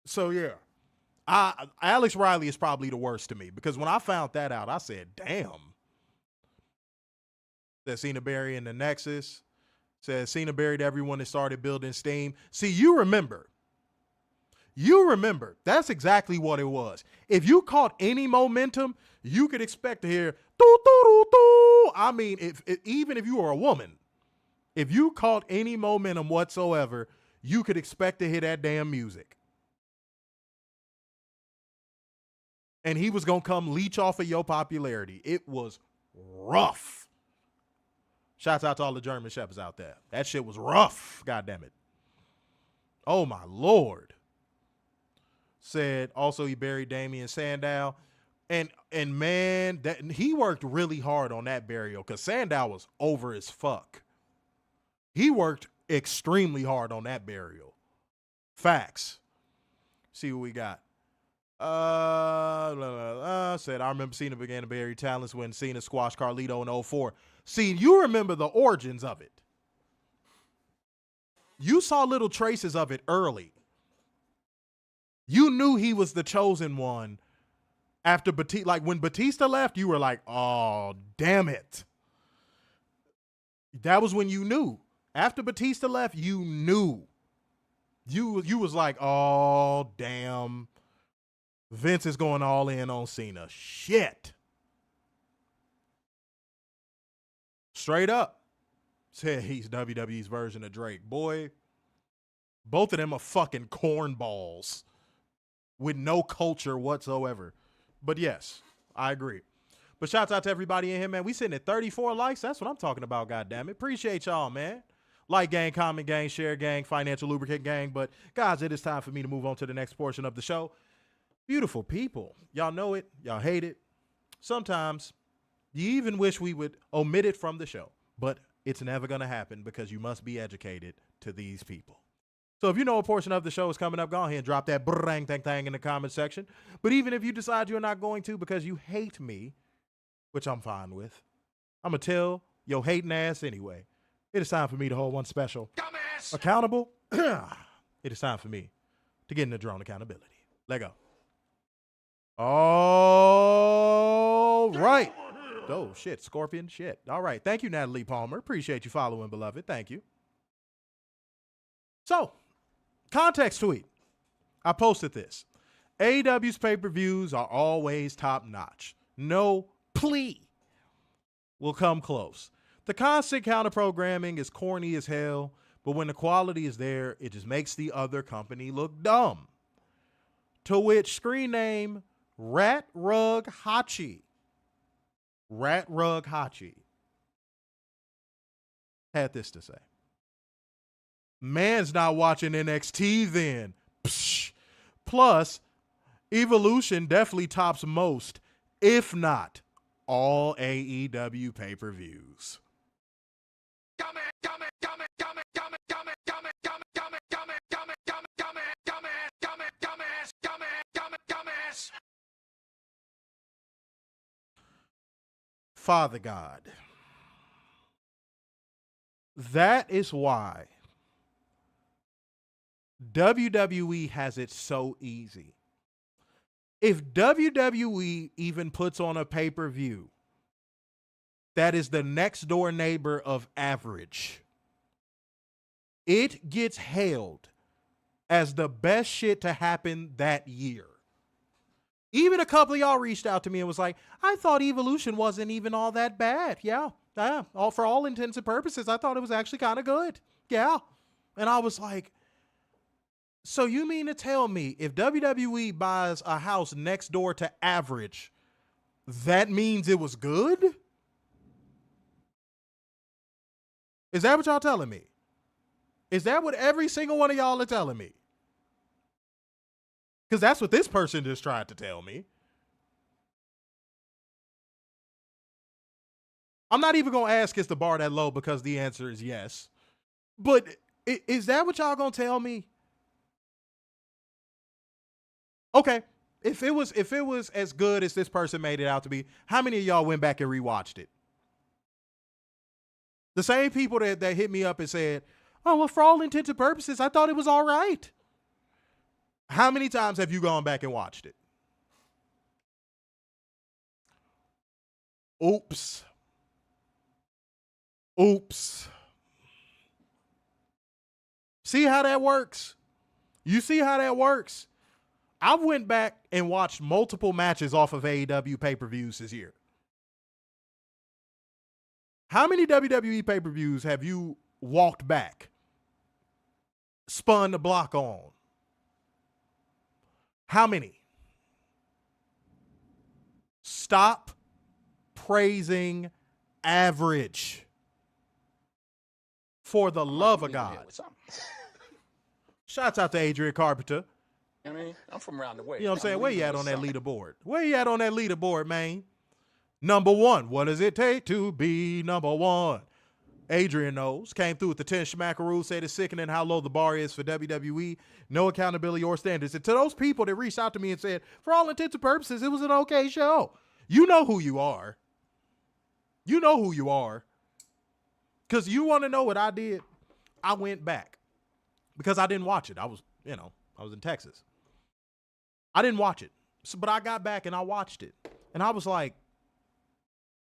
So, yeah. Alex Riley is probably the worst to me because when I found that out, I said, damn. That Cena burying the Nexus. Says Cena buried everyone that started building steam. See, you remember. That's exactly what it was. If you caught any momentum, you could expect to hear doo doo doo doo. I mean, even if you were a woman, if you caught any momentum whatsoever, you could expect to hear that damn music. And he was going to come leech off of your popularity. It was rough. Shouts out to all the German shepherds out there. That shit was rough. God damn it. Oh, my Lord. Said also he buried Damien Sandow. And man, he worked really hard on that burial because Sandow was over as fuck. He worked extremely hard on that burial. Facts. See what we got. Said I remember Cena began to bury talents when Cena squashed Carlito in 2004. See, you remember the origins of it. You saw little traces of it early. You knew he was the chosen one after Batista. Like when Batista left, you were like, oh, damn it. That was when you knew. After Batista left, you knew. You was like, oh, damn. Vince is going all in on Cena. Shit. Straight up. Said he's WWE's version of Drake. Boy, both of them are fucking cornballs with no culture whatsoever. But yes, I agree. But shouts out to everybody in here, man. We sitting at 34 likes. That's what I'm talking about, goddammit. Appreciate y'all, man. Like gang, comment gang, share gang, financial lubricant gang. But guys, it is time for me to move on to the next portion of the show. Beautiful people. Y'all know it. Y'all hate it. Sometimes you even wish we would omit it from the show, but it's never going to happen because you must be educated to these people. So if you know a portion of the show is coming up, go ahead and drop that brang tang tang in the comment section. But even if you decide you're not going to because you hate me, which I'm fine with, I'm going to tell your hating ass anyway. It is time for me to hold one special. Dumbass. Accountable. It is time for me to get into drone accountability. Let go. All right. Oh, shit. Scorpion. Shit. All right. Thank you, Natalie Palmer. Appreciate you following, beloved. Thank you. So, context tweet. I posted this. AEW's pay-per-views are always top-notch. No plea will come close. The constant counter-programming is corny as hell, but when the quality is there, it just makes the other company look dumb. To which screen name Rat Rug Hachi had this to say. Man's not watching NXT then. Psh. Plus, Evolution definitely tops most, if not all AEW pay-per-views. Father God. That is why WWE has it so easy. If WWE even puts on a pay-per-view that is the next door neighbor of average, it gets hailed as the best shit to happen that year. Even a couple of y'all reached out to me and was like, I thought Evolution wasn't even all that bad. Yeah. For all intents and purposes, I thought it was actually kind of good. Yeah. And I was like, so you mean to tell me if WWE buys a house next door to average, that means it was good? Is that what y'all telling me? Is that what every single one of y'all are telling me? Because that's what this person just tried to tell me. I'm not even going to ask, is the bar that low, because the answer is yes. But is that what y'all going to tell me? Okay, if it was as good as this person made it out to be, how many of y'all went back and rewatched it? The same people that hit me up and said, oh, well, for all intents and purposes, I thought it was all right. How many times have you gone back and watched it? Oops. See how that works? You see how that works? I went back and watched multiple matches off of AEW pay-per-views this year. How many WWE pay-per-views have you walked back, spun the block on? How many? Stop praising average. For the love of God. Shouts out to Adrian Carpenter. I mean, I'm from around the way. You know what I'm saying? Where you at on that leaderboard? Where you at on that leaderboard, man? Number one. What does it take to be number one? Adrian knows. Came through with the 10 schmackaroos. Said it's sickening how low the bar is for WWE. No accountability or standards. And to those people that reached out to me and said, for all intents and purposes, it was an okay show. You know who you are. You know who you are. Because you want to know what I did? I went back. Because I didn't watch it. I was in Texas. I didn't watch it. So, but I got back and I watched it. And I was like,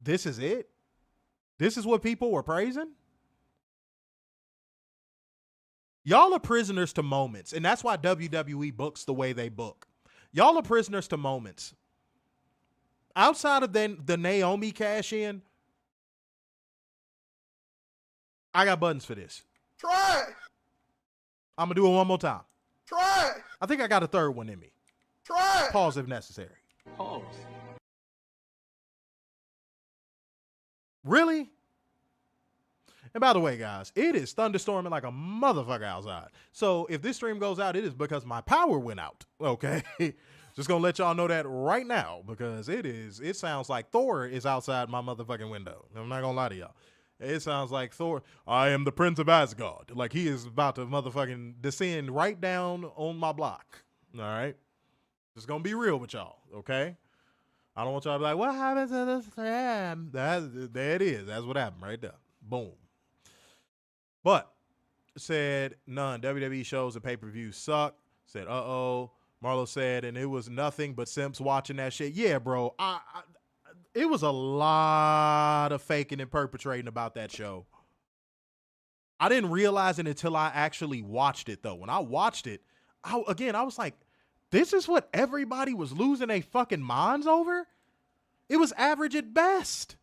this is it? This is what people were praising? Y'all are prisoners to moments. And that's why WWE books the way they book. Y'all are prisoners to moments. Outside of the Naomi cash in, I got buttons for this. Try it. I'm going to do it one more time. Try it. I think I got a third one in me. Try it. Pause if necessary. Pause. Really? And by the way, guys, it is thunderstorming like a motherfucker outside. So if this stream goes out, it is because my power went out. Okay? Just gonna let y'all know that right now because it sounds like Thor is outside my motherfucking window. I'm not gonna lie to y'all. It sounds like Thor, I am the Prince of Asgard. Like he is about to motherfucking descend right down on my block. All right? Just gonna be real with y'all, okay? I don't want y'all to be like, what happened to this time? There it is. That's what happened right there. Boom. But said none. WWE shows and pay-per-views suck. Said, uh-oh. Marlo said, and it was nothing but simps watching that shit. Yeah, bro. It was a lot of faking and perpetrating about that show. I didn't realize it until I actually watched it, though. When I watched it, I was like, this is what everybody was losing their fucking minds over? It was average at best.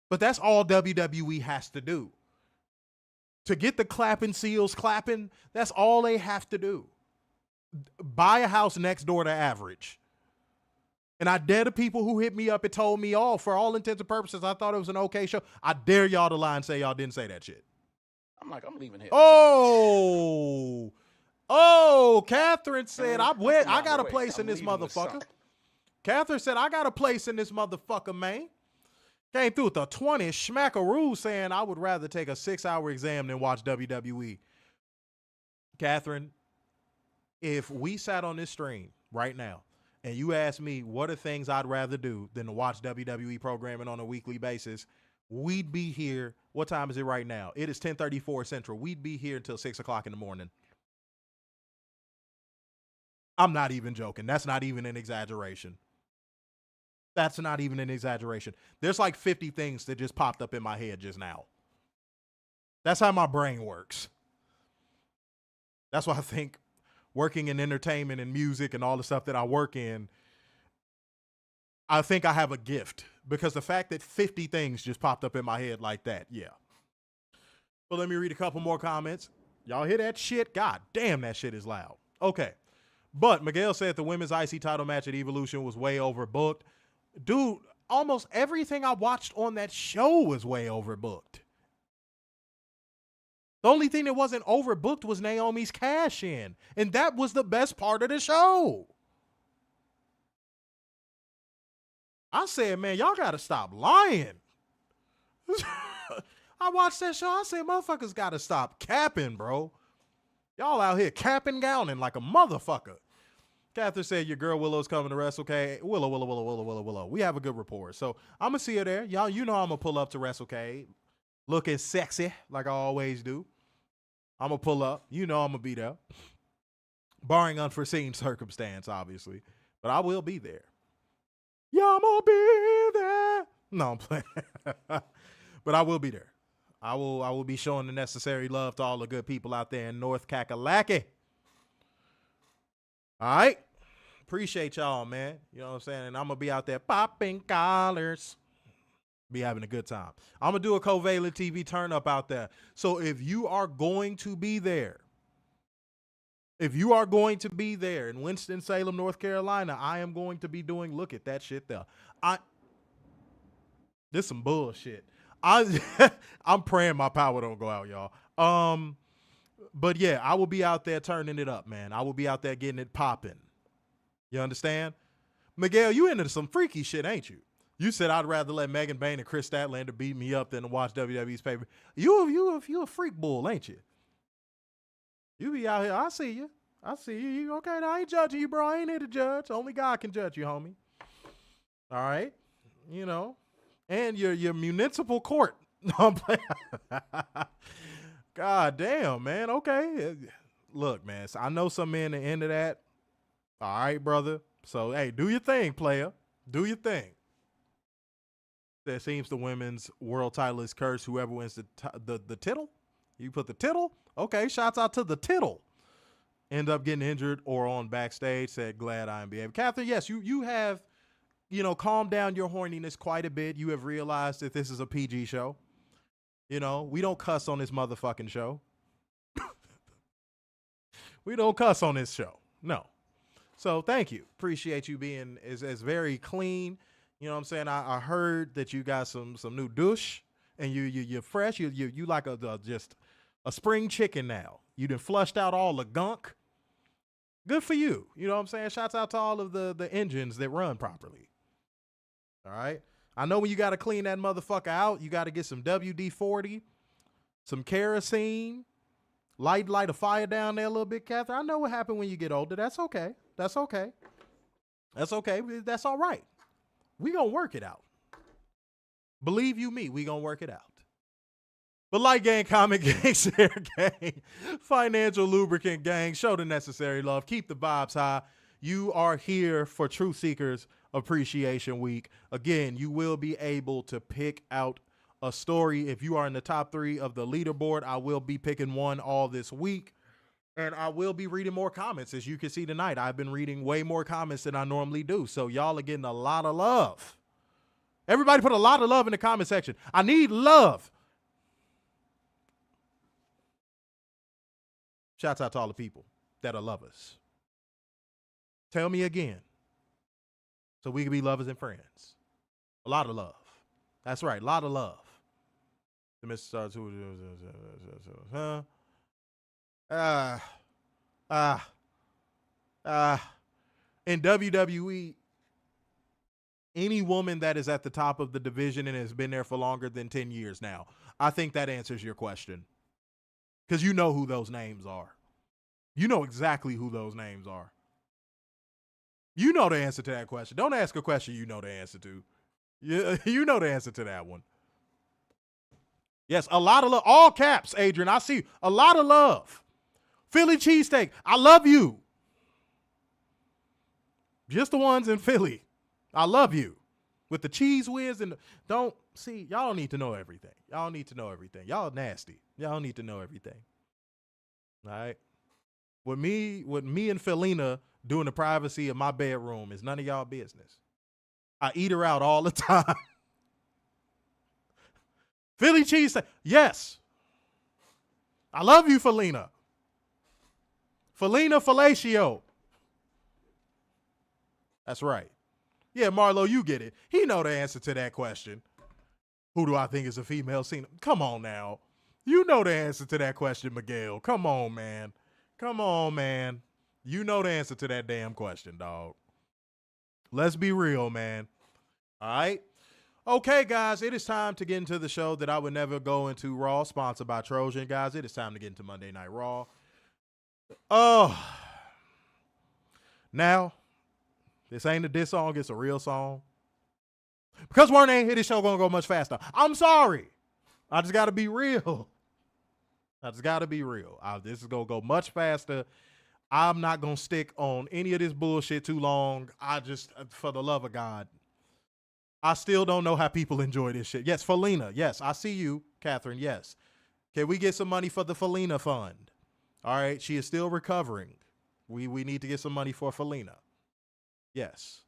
But that's all WWE has to do. To get the clapping seals clapping, that's all they have to do. Buy a house next door to average. And I dare the people who hit me up and told me, oh, for all intents and purposes, I thought it was an okay show. I dare y'all to lie and say y'all didn't say that shit. I'm leaving here. Oh, Catherine said, I got a place in this motherfucker. Catherine said, I got a place in this motherfucker, man. Came through with a 20 schmackaroo saying, I would rather take a 6-hour exam than watch WWE. Catherine, if we sat on this stream right now and you asked me what are things I'd rather do than to watch WWE programming on a weekly basis, we'd be here. What time is it right now? It is 10:34 Central. We'd be here until 6 o'clock in the morning. I'm not even joking. That's not even an exaggeration. That's not even an exaggeration. There's like 50 things that just popped up in my head just now. That's how my brain works. That's why I think working in entertainment and music and all the stuff that I work in, I think I have a gift because the fact that 50 things just popped up in my head like that, yeah. But let me read a couple more comments. Y'all hear that shit? God damn, that shit is loud. Okay. But Miguel said the women's IC title match at Evolution was way overbooked. Dude, almost everything I watched on that show was way overbooked. The only thing that wasn't overbooked was Naomi's cash in. And that was the best part of the show. I said, man, y'all got to stop lying. I watched that show. I said, motherfuckers got to stop capping, bro. Y'all out here capping gowning like a motherfucker. Catherine said your girl Willow's coming to WrestleCade. Willow. We have a good rapport. So I'm going to see her there. Y'all, you know I'm going to pull up to WrestleCade. Looking sexy like I always do. I'm going to pull up. You know I'm going to be there. Barring unforeseen circumstance, obviously. But I will be there. Yeah, I'm going to be there. No, I'm playing. But I will be there. I will be showing the necessary love to all the good people out there in North Kakalaki. All right. Appreciate y'all, man. You know what I'm saying? And I'm going to be out there popping collars. Be having a good time. I'm going to do a Covalent TV turn up out there. So if you are going to be there, in Winston-Salem, North Carolina, I am going to be doing, look at that shit there. This some bullshit. I'm praying my power don't go out, y'all. But yeah, I will be out there turning it up, man. I will be out there getting it popping. You understand? Miguel, you into some freaky shit, ain't you? You said I'd rather let Megan Bain and Chris Statlander beat me up than to watch WWE's paper. You a freak bull, ain't you? You be out here. I see you. You okay? Now, I ain't judging you, bro. I ain't here to judge. Only God can judge you, homie. All right? You know. And your municipal court. No, I'm playing. God damn, man. Okay. Look, man. So I know some men at the end of that. All right, brother. So, hey, do your thing, player. Do your thing. That seems the women's world title is cursed. Whoever wins the tittle. You put the tittle? Okay, shouts out to the tittle. End up getting injured or on backstage. Said, glad I am behaving. Catherine, yes, you have, calmed down your horniness quite a bit. You have realized that this is a PG show. We don't cuss on this motherfucking show. We don't cuss on this show. No. So thank you. Appreciate you being as very clean. You know what I'm saying? I heard that you got some new douche and you're fresh. You like just a spring chicken now. You done flushed out all the gunk. Good for you. You know what I'm saying? Shouts out to all of the engines that run properly. All right. I know when you got to clean that motherfucker out, you got to get some WD-40, some kerosene, light a fire down there a little bit, Catherine. I know what happened when you get older. That's okay. That's okay. That's okay. That's all right. We gonna work it out. Believe you me, we gonna work it out. But like gang, comment gang, share gang, financial lubricant gang, show the necessary love, keep the vibes high. You are here for Truth Seekers Appreciation Week. Again, you will be able to pick out a story. If you are in the top 3 of the leaderboard, I will be picking one all this week. And I will be reading more comments. As you can see tonight, I've been reading way more comments than I normally do. So y'all are getting a lot of love. Everybody put a lot of love in the comment section. I need love. Shouts out to all the people that'll love us. Tell me again, so we can be lovers and friends. A lot of love. That's right, a lot of love. The Mr. Stars who in WWE, any woman that is at the top of the division and has been there for longer than 10 years now, I think that answers your question. Because you know who those names are. You know exactly who those names are. You know the answer to that question. Don't ask a question you know the answer to. You know the answer to that one. Yes, a lot of love. All caps, Adrian. I see you. A lot of love. Philly cheesesteak. I love you. Just the ones in Philly. I love you. With the cheese whiz and y'all don't need to know everything. Y'all don't need to know everything. Y'all nasty. Y'all don't need to know everything. All right. What me and Felina do in the privacy of my bedroom is none of y'all business. I eat her out all the time. Philly cheese. Yes. I love you, Felina. Felina Fellatio. That's right. Yeah, Marlo, you get it. He know the answer to that question. Who do I think is a female Cena? Come on now. You know the answer to that question, Miguel. Come on, man. Come on, man. You know the answer to that damn question, dog. Let's be real, man. All right? Okay, guys, it is time to get into the show that I would never go into Raw, sponsored by Trojan. Guys, it is time to get into Monday Night Raw. Oh. Now, this ain't a diss song, it's a real song. Because Warren ain't here, this show gonna go much faster. I'm sorry. I just gotta be real. This is gonna go much faster. I'm not gonna stick on any of this bullshit too long. For the love of God, I still don't know how people enjoy this shit. Yes, Felina. Yes, I see you, Catherine. Yes. Can we get some money for the Felina Fund? All right, she is still recovering. We need to get some money for Felina. Yes.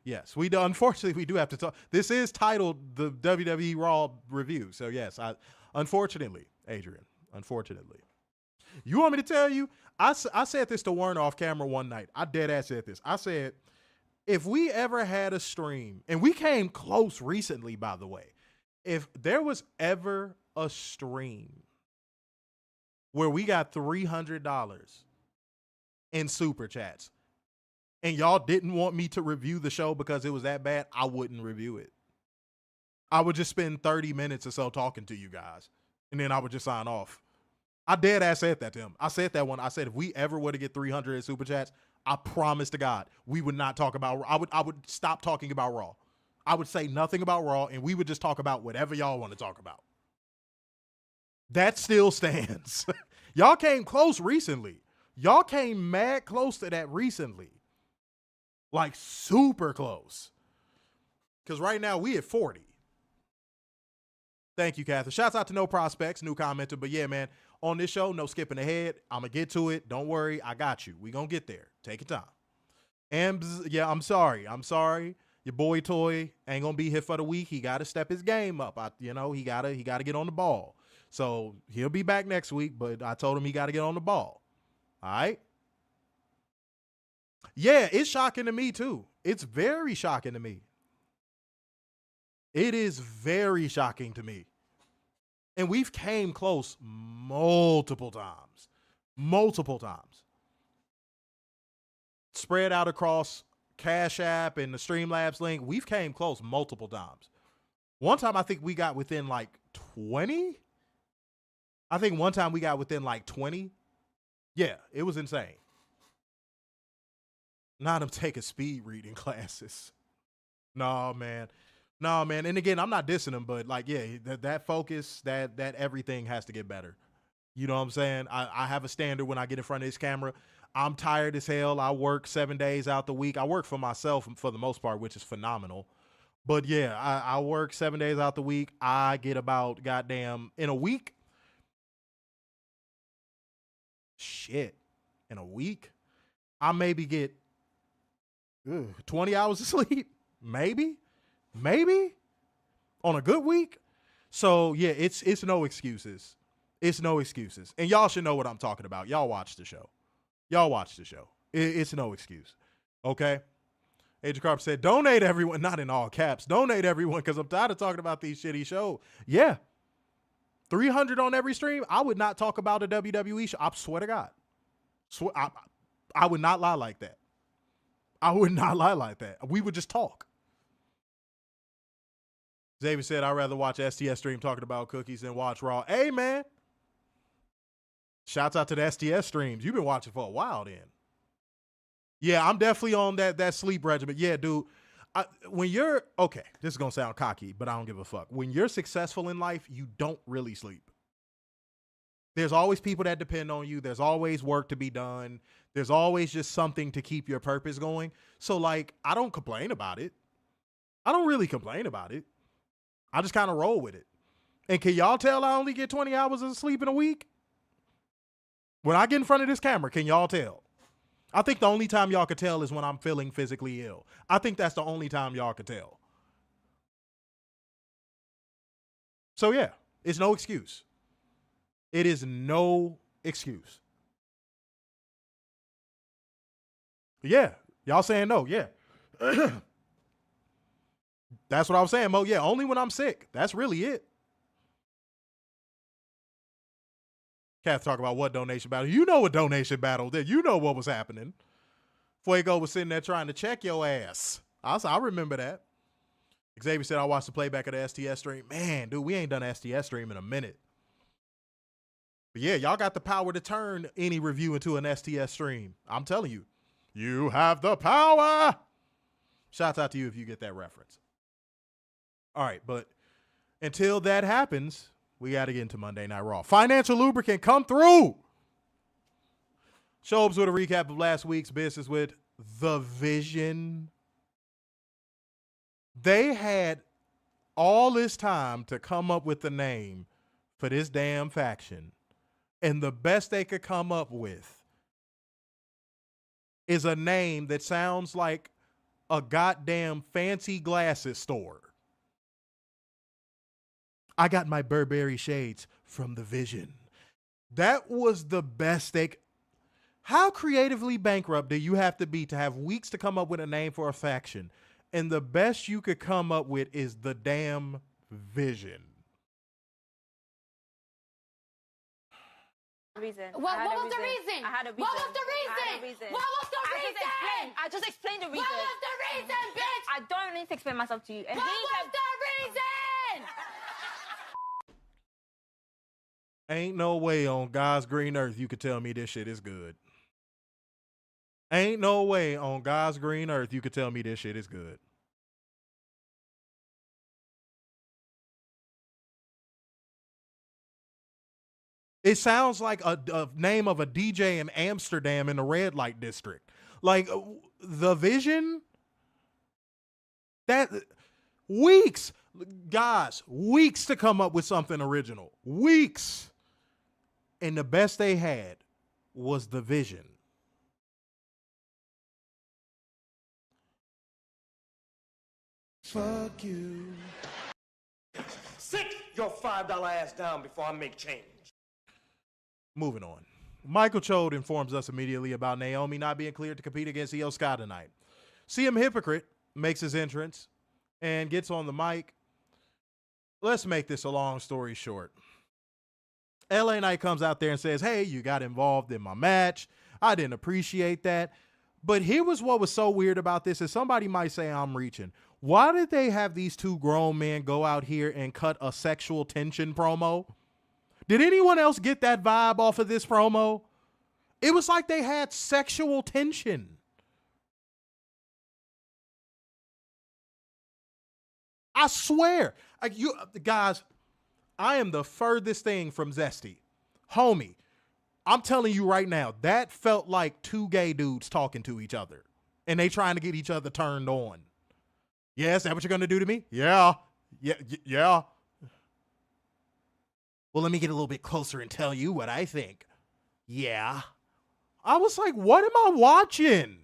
Yes, unfortunately, we do have to talk. This is titled the WWE Raw review. So, yes, unfortunately, Adrian, you want me to tell you? I said this to Warren off camera one night. I dead ass said this. I said, if we ever had a stream, and we came close recently, by the way, if there was ever a stream where we got $300 in super chats, and y'all didn't want me to review the show because it was that bad, I wouldn't review it. I would just spend 30 minutes or so talking to you guys, and then I would just sign off. I dead ass said that to him. I said that one. I said, if we ever were to get 300 in super chats, I promise to God, we would not talk about, I would stop talking about Raw. I would say nothing about Raw, and we would just talk about whatever y'all want to talk about. That still stands. Y'all came close recently. Y'all came mad close to that recently. Like super close. Because right now we at 40. Thank you, Catherine. Shouts out to No Prospects, new commenter. But yeah, man, on this show, no skipping ahead. I'm going to get to it. Don't worry. I got you. We going to get there. Take your time. Ambs, yeah, I'm sorry. Your boy Toy ain't going to be here for the week. He got to step his game up. He got to get on the ball. So he'll be back next week, but I told him he got to get on the ball. All right? Yeah, it's shocking to me, too. It's very shocking to me. It is very shocking to me. And we've came close multiple times. spread out across Cash App and the Streamlabs link. We've came close multiple times. One time I think we got within like 20. I think one time we got within like 20. Yeah, it was insane. Not him taking speed reading classes. No, man. And again, I'm not dissing him, but like, yeah, that focus, that everything has to get better. You know what I'm saying? I have a standard when I get in front of this camera. I'm tired as hell. I work 7 days out the week. I work for myself for the most part, which is phenomenal. But yeah, I work 7 days out the week. I get about goddamn in a week. Shit. In a week, I maybe get 20 hours of sleep. Maybe on a good week. So yeah, it's no excuses. It's no excuses. And y'all should know what I'm talking about. Y'all watch the show. It's no excuse. Okay. Agent Carp said, donate everyone, not in all caps. Donate everyone because I'm tired of talking about these shitty shows. Yeah. 300 on every stream. I would not talk about a WWE show. I swear to God. I would not lie like that. We would just talk. Xavier said, I'd rather watch STS stream talking about cookies than watch Raw. Hey, man. Shouts out to the STS streams. You've been watching for a while then. Yeah, I'm definitely on that sleep regimen. Yeah, dude. When you're, okay, this is going to sound cocky, but I don't give a fuck. When you're successful in life, you don't really sleep. There's always people that depend on you. There's always work to be done. There's always just something to keep your purpose going. So, like, I don't complain about it. I don't really complain about it. I just kind of roll with it. And can y'all tell I only get 20 hours of sleep in a week? When I get in front of this camera, can y'all tell? I think the only time y'all could tell is when I'm feeling physically ill. I think that's the only time y'all could tell. So, yeah, it's no excuse. It is no excuse. Yeah, y'all saying no, yeah. That's what I was saying, Mo. Yeah, only when I'm sick. That's really it. Kath talk about what donation battle. You know what donation battle did. You know what was happening. Fuego was sitting there trying to check your ass. I remember that. Xavier said, I watched the playback of the STS stream. Man, dude, we ain't done STS stream in a minute. But yeah, y'all got the power to turn any review into an STS stream. I'm telling you. You have the power. Shouts out to you if you get that reference. All right, but until that happens, we got to get into Monday Night Raw. Financial lubricant, come through. Shobes with a recap of last week's business with The Vision. They had all this time to come up with the name for this damn faction. And the best they could come up with is a name that sounds like a goddamn fancy glasses store. I got my Burberry shades from The Vision. That was the best they. How creatively bankrupt do you have to have weeks to come up with a name for a faction? And the best you could come up with is the damn Vision. Reason. What was the reason? I had a reason. What was the reason? What was the reason? I just explained the reason. What was the reason, bitch? I don't need to explain myself to you. And What was the reason? Ain't no way on God's green earth you could tell me this shit is good. Ain't no way on God's green earth you could tell me this shit is good. It sounds like a name of a DJ in Amsterdam in the red light district. Like The Vision. That weeks, guys, weeks to come up with something original. Weeks. And the best they had was The Vision. Fuck you. Sit your $5 ass down before I make change. Moving on. Michael Chode informs us immediately about Naomi not being cleared to compete against Io Sky tonight. CM Hypocrite makes his entrance and gets on the mic. Let's make this a long story short. LA Knight comes out there and says, hey, you got involved in my match. I didn't appreciate that. But here was what was so weird about this, is somebody might say I'm reaching. Why did they have these two grown men go out here and cut a sexual tension promo? Did anyone else get that vibe off of this promo? It was like they had sexual tension. I swear. Like, you guys, I am the furthest thing from zesty. Homie, I'm telling you right now, that felt like two gay dudes talking to each other. And they trying to get each other turned on. Yeah, is that what you're going to do to me? Yeah. Yeah. Well, let me get a little bit closer and tell you what I think. Yeah. I was like, what am I watching?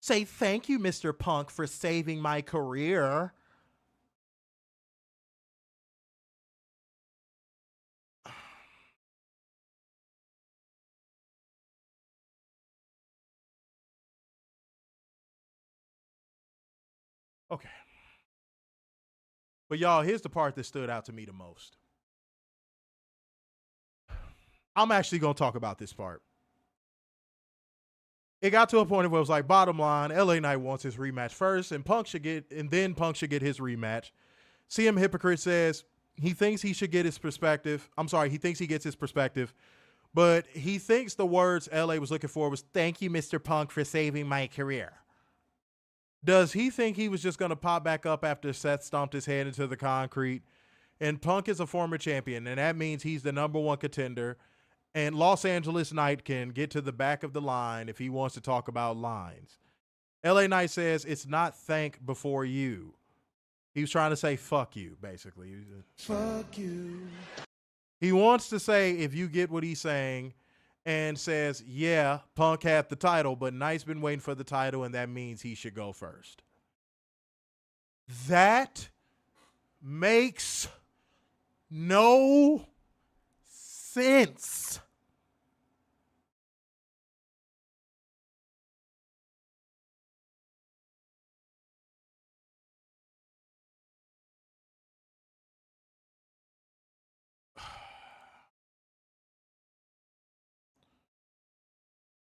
Say thank you, Mr. Punk, for saving my career. Okay. But y'all, here's the part that stood out to me the most. I'm actually going to talk about this part. It got to a point where it was like, bottom line, LA Knight wants his rematch first, and then Punk should get his rematch. CM Hypocrite says he thinks he should get his perspective. I'm sorry, he thinks he gets his perspective, but he thinks the words LA was looking for was, thank you, Mr. Punk, for saving my career. Does he think he was just going to pop back up after Seth stomped his head into the concrete? And Punk is a former champion, and that means he's the number one contender. And Los Angeles Knight can get to the back of the line if he wants to talk about lines. LA Knight says it's not thank before you. He was trying to say fuck you, basically. Fuck you. He wants to say, if you get what he's saying, and says, yeah, Punk had the title, but Knight's been waiting for the title, and that means he should go first. That makes no sense.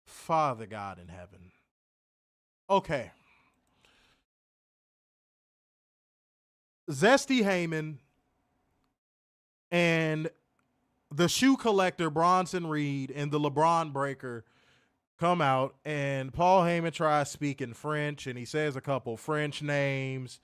Father God in heaven. Okay. Zesty Heyman and the shoe collector Bronson Reed and the Bron Breakker come out, and Paul Heyman tries speaking French, and he says a couple French names,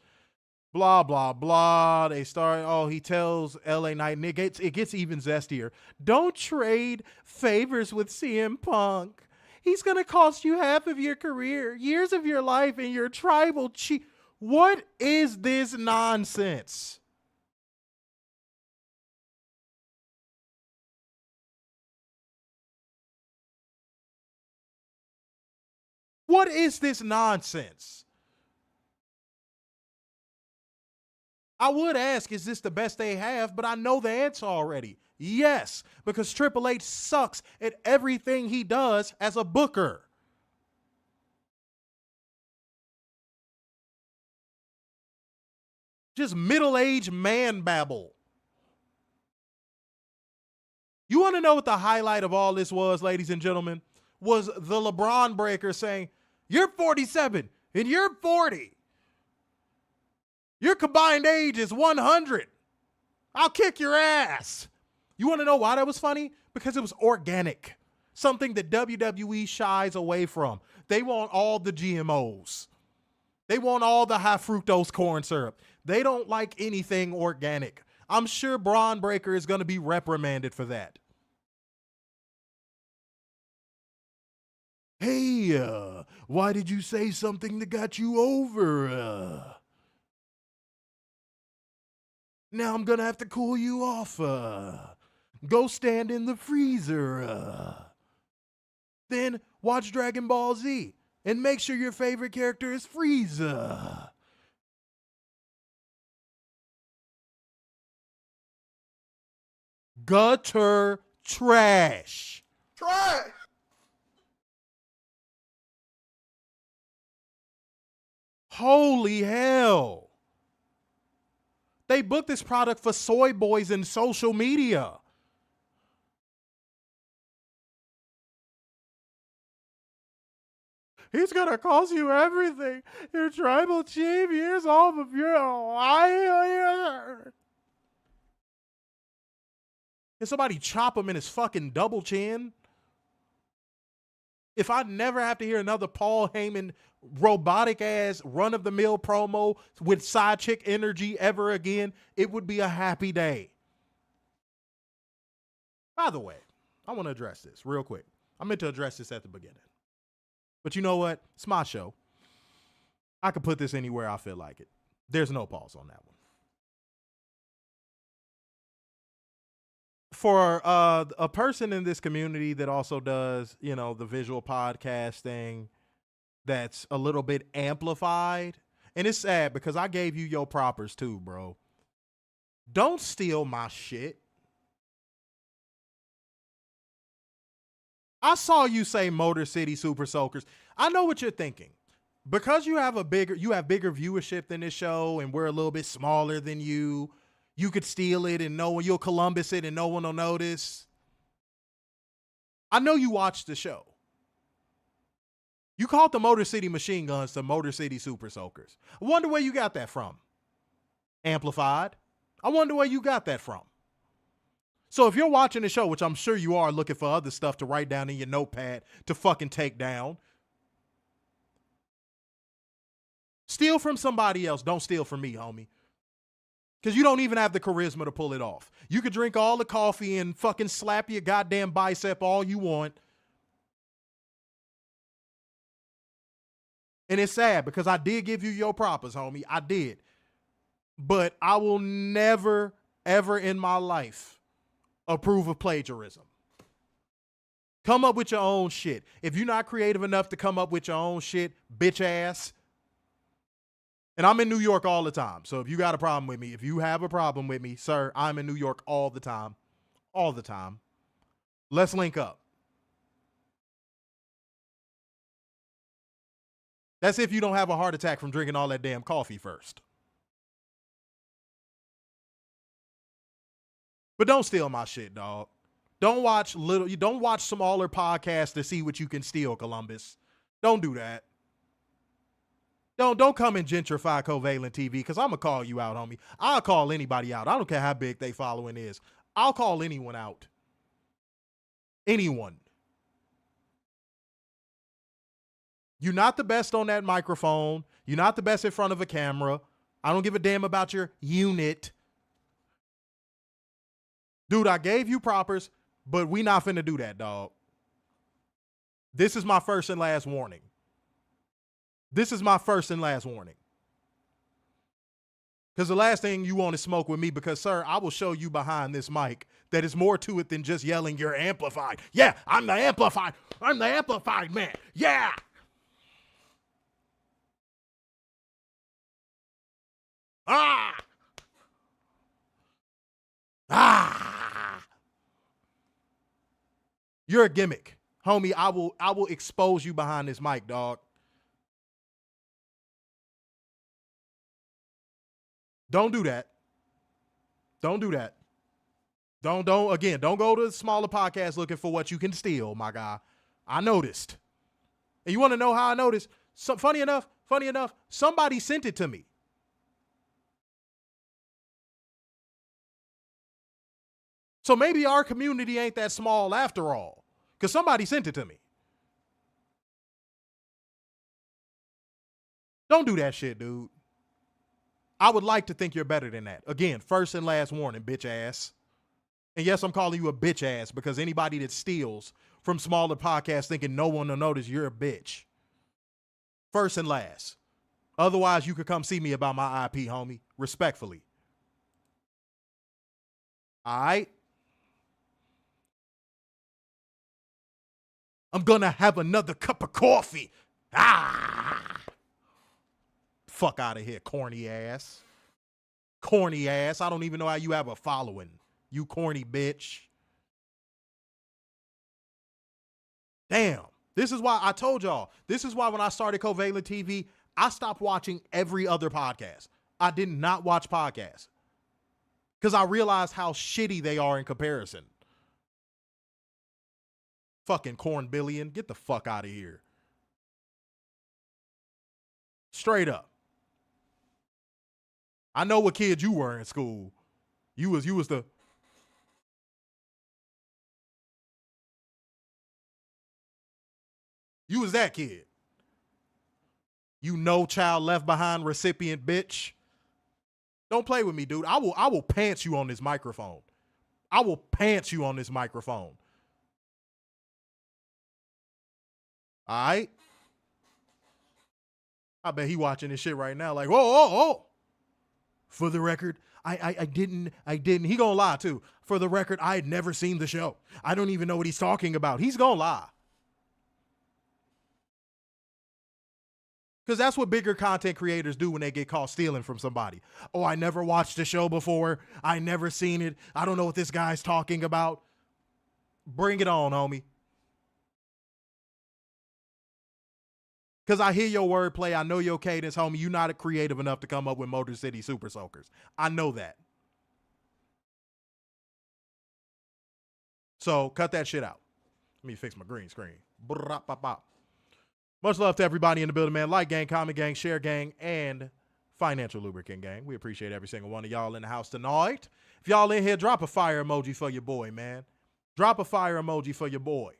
blah, blah, blah. They start, he tells LA Knight, and it gets even zestier. Don't trade favors with CM Punk. He's going to cost you half of your career, years of your life, and your tribal chief. What is this nonsense? What is this nonsense? I would ask, is this the best they have? But I know the answer already. Yes, because Triple H sucks at everything he does as a booker. Just middle-aged man babble. You want to know what the highlight of all this was, ladies and gentlemen? Was the Bron Breakker saying, you're 47 and you're 40. Your combined age is 100. I'll kick your ass. You want to know why that was funny? Because it was organic. Something that WWE shies away from. They want all the GMOs. They want all the high fructose corn syrup. They don't like anything organic. I'm sure Bron Breakker is going to be reprimanded for that. Hey, why did you say something that got you over? Now I'm going to have to cool you off. Go stand in the freezer. Then watch Dragon Ball Z and make sure your favorite character is Frieza. Gutter trash. Trash. Holy hell. They booked this product for soy boys in social media. He's going to cost you everything. Your tribal chief years off of your life. Can somebody chop him in his fucking double chin? If I never have to hear another Paul Heyman robotic ass run of the mill promo with side chick energy ever again, it would be a happy day. By the way, I want to address this real quick. I meant to address this at the beginning. But you know what? It's my show. I can put this anywhere I feel like it. There's no pause on that one. For a person in this community that also does, you know, the visual podcasting that's a little bit amplified, and it's sad because I gave you your propers too, bro. Don't steal my shit. I saw you say Motor City Super Soakers. I know what you're thinking. Because you have bigger viewership than this show and we're a little bit smaller than you, you could steal it and no one, you'll Columbus it and no one will notice. I know you watched the show. You called the Motor City Machine Guns the Motor City Super Soakers. I wonder where you got that from. Amplified. I wonder where you got that from. So if you're watching the show, which I'm sure you are, looking for other stuff to write down in your notepad to fucking take down, steal from somebody else. Don't steal from me, homie. Because you don't even have the charisma to pull it off. You could drink all the coffee and fucking slap your goddamn bicep all you want. And it's sad because I did give you your propers, homie. I did. But I will never, ever in my life approve of plagiarism. Come up with your own shit. If you're not creative enough to come up with your own shit, bitch ass. And I'm in New York all the time. So if you got a problem with me, if you have a problem with me, sir, I'm in New York all the time. All the time. Let's link up. That's if you don't have a heart attack from drinking all that damn coffee first. But don't steal my shit, dog. Don't watch smaller podcasts to see what you can steal, Columbus. Don't do that. Don't come and gentrify Covalent TV because I'm going to call you out, homie. I'll call anybody out. I don't care how big they following is. I'll call anyone out. Anyone. You're not the best on that microphone. You're not the best in front of a camera. I don't give a damn about your unit. Dude, I gave you propers, but we not finna do that, dog. This is my first and last warning. This is my first and last warning. Because the last thing you want is smoke with me because, sir, I will show you behind this mic that is more to it than just yelling you're amplified. Yeah, I'm the amplified. I'm the amplified man. Yeah. Ah. Ah. You're a gimmick. Homie, I will expose you behind this mic, dog. Don't do that. Don't do that. Don't go to the smaller podcast looking for what you can steal, my guy. I noticed. And you want to know how I noticed? Funny enough, somebody sent it to me. So maybe our community ain't that small after all, because somebody sent it to me. Don't do that shit, dude. I would like to think you're better than that. Again, first and last warning, bitch ass. And yes, I'm calling you a bitch ass because anybody that steals from smaller podcasts thinking no one will notice, you're a bitch. First and last. Otherwise, you could come see me about my IP, homie. Respectfully. All right? I'm going to have another cup of coffee. Ah! Fuck out of here, corny ass. Corny ass. I don't even know how you have a following. You corny bitch. Damn. This is why I told y'all. This is why when I started Covalent TV, I stopped watching every other podcast. I did not watch podcasts. Because I realized how shitty they are in comparison. Fucking corn billion. Get the fuck out of here. Straight up. I know what kid you were in school. You was the You was that kid. You no child left behind recipient bitch. Don't play with me, dude. I will pants you on this microphone. I will pants you on this microphone. All right? I bet he watching this shit right now like, whoa. For the record, I didn't. He gonna lie too. For the record, I had never seen the show. I don't even know what he's talking about. He's gonna lie. Because that's what bigger content creators do when they get caught stealing from somebody. Oh, I never watched the show before. I never seen it. I don't know what this guy's talking about. Bring it on, homie. Because I hear your wordplay. I know your cadence, homie. You're not creative enough to come up with Motor City Super Soakers. I know that. So cut that shit out. Let me fix my green screen. Much love to everybody in the building, man. Like gang, comment gang, share gang, and financial lubricant gang. We appreciate every single one of y'all in the house tonight. If y'all in here, drop a fire emoji for your boy, man. Drop a fire emoji for your boy.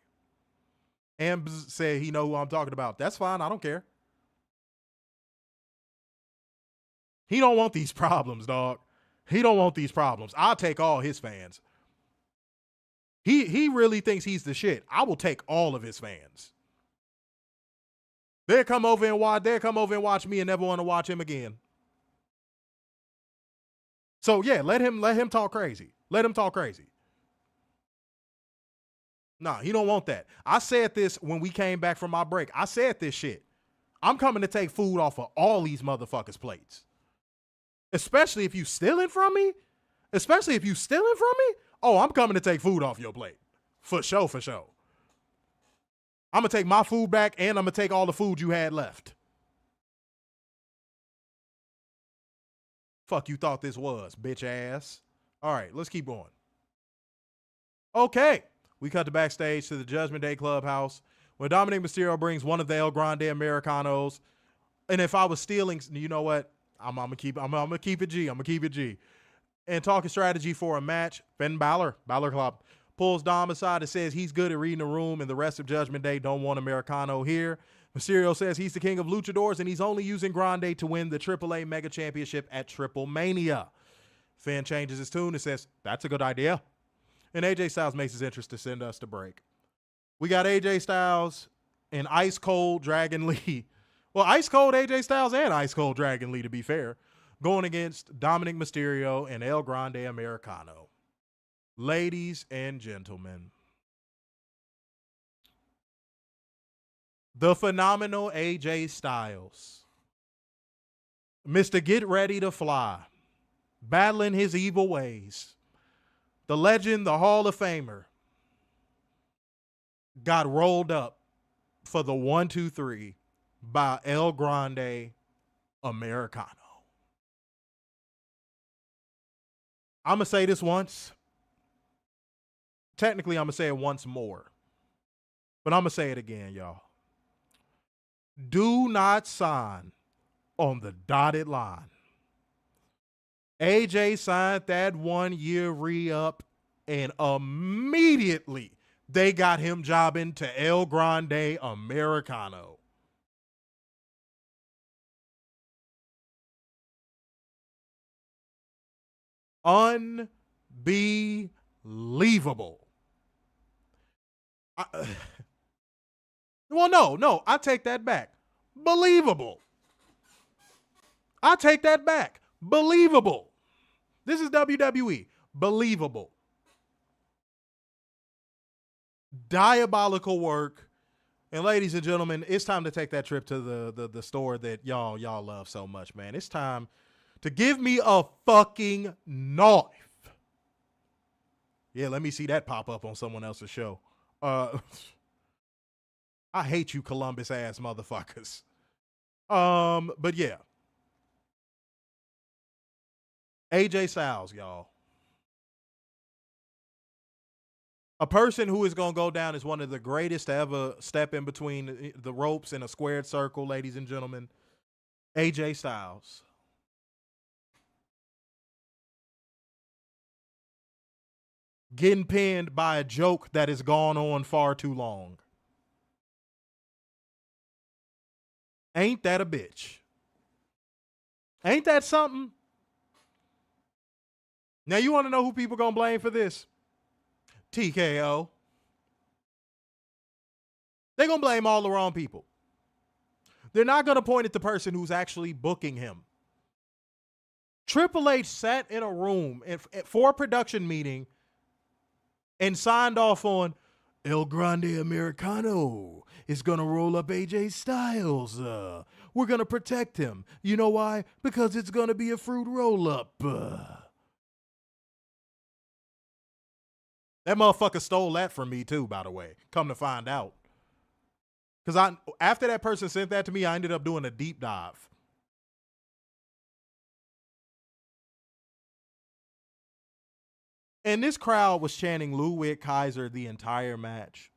Ambs said he know who I'm talking about. That's fine. I don't care. He don't want these problems, dog. He don't want these problems. I'll take all his fans. He really thinks he's the shit. I will take all of his fans. They'll come over and watch me and never want to watch him again. So yeah, let him talk crazy. Let him talk crazy. Nah, he don't want that. I said this when we came back from my break. I said this shit. I'm coming to take food off of all these motherfuckers' plates. Especially if you stealing from me. Oh, I'm coming to take food off your plate. For sure. I'm going to take my food back, and I'm going to take all the food you had left. Fuck you thought this was, bitch ass. All right, let's keep going. Okay, we cut to backstage to the Judgment Day Clubhouse where Dominik Mysterio brings one of the El Grande Americanos. And if I was stealing, you know what? I'm gonna keep it G. And talking strategy for a match, Finn Balor Club, pulls Dom aside and says he's good at reading the room and the rest of Judgment Day don't want Americano here. Mysterio says he's the king of luchadors and he's only using Grande to win the AAA Mega Championship at Triple Mania. Finn changes his tune and says, that's a good idea. And AJ Styles makes his interest to send us to break. We got AJ Styles and Ice Cold Dragon Lee. Well, Ice Cold AJ Styles and Ice Cold Dragon Lee, to be fair, going against Dominik Mysterio and El Grande Americano. Ladies and gentlemen, the phenomenal AJ Styles, Mr. Get Ready to Fly, battling his evil ways, the legend, the Hall of Famer, got rolled up for the 1-2-3 by El Grande Americano. I'm going to say this once. Technically, I'm going to say it once more. But I'm going to say it again, y'all. Do not sign on the dotted line. AJ signed that 1-year re-up, and immediately they got him jobbing to El Grande Americano. Unbelievable. No, I take that back. Believable. I take that back. Believable. This is WWE. Believable. Diabolical work. And ladies and gentlemen, it's time to take that trip to the store that y'all love so much, man. It's time to give me a fucking knife. Yeah, let me see that pop up on someone else's show. I hate you Columbus ass motherfuckers. But yeah. AJ Styles, y'all. A person who is going to go down as one of the greatest to ever step in between the ropes in a squared circle, ladies and gentlemen. AJ Styles. Getting pinned by a joke that has gone on far too long. Ain't that a bitch? Ain't that something? Now you want to know who people gonna blame for this? TKO. They're gonna blame all the wrong people. They're not gonna point at the person who's actually booking him. Triple H sat in a room for a production meeting and signed off on El Grande Americano is going to roll up AJ Styles. We're going to protect him. You know why? Because it's going to be a fruit roll-up. That motherfucker stole that from me too, by the way. Come to find out. Because after that person sent that to me, I ended up doing a deep dive. And this crowd was chanting Ludwig Kaiser the entire match.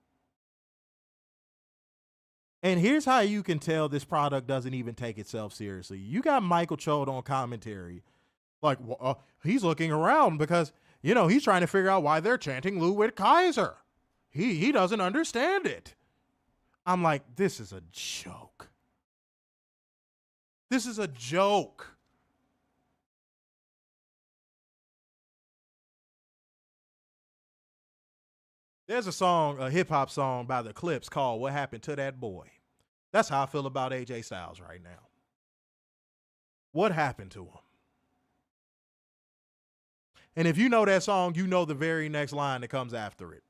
And here's how you can tell this product doesn't even take itself seriously. You got Michael Chode on commentary. Like, he's looking around because, you know, he's trying to figure out why they're chanting Ludwig Kaiser. He doesn't understand it. I'm like, this is a joke. This is a joke. There's a song, a hip-hop song by the Clips called What Happened to That Boy. That's how I feel about AJ Styles right now. What happened to him? And if you know that song, you know the very next line that comes after it.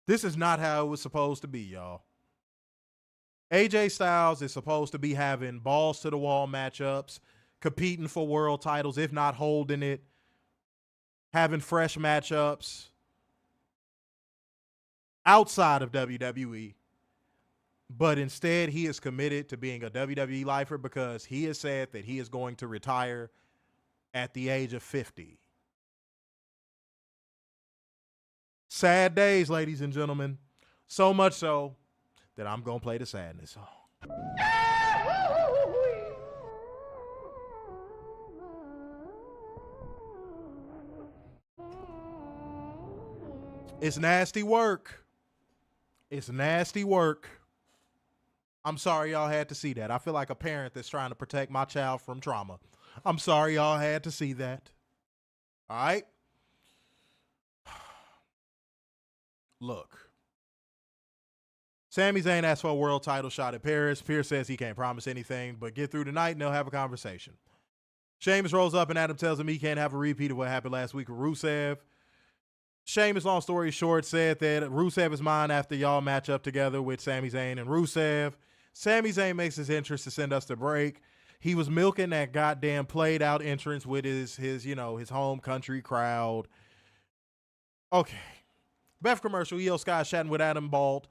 This is not how it was supposed to be, y'all. AJ Styles is supposed to be having balls to the wall matchups, competing for world titles, if not holding it, having fresh matchups outside of WWE. But instead, he is committed to being a WWE lifer because he has said that he is going to retire at the age of 50. Sad days, ladies and gentlemen. So much so that I'm going to play the sadness song. It's nasty work. It's nasty work. I'm sorry y'all had to see that. I feel like a parent that's trying to protect my child from trauma. I'm sorry y'all had to see that. All right? Look. Sami Zayn asked for a world title shot at Paris. Pierce says he can't promise anything, but get through tonight and they'll have a conversation. Sheamus rolls up and Adam tells him he can't have a repeat of what happened last week with Rusev. Sheamus, long story short, said that Rusev is mine after y'all match up together with Sami Zayn and Rusev. Sami Zayn makes his entrance to send us to break. He was milking that goddamn played out entrance with his home country crowd. Okay. Beth commercial, Io Sky chatting with Adam Balt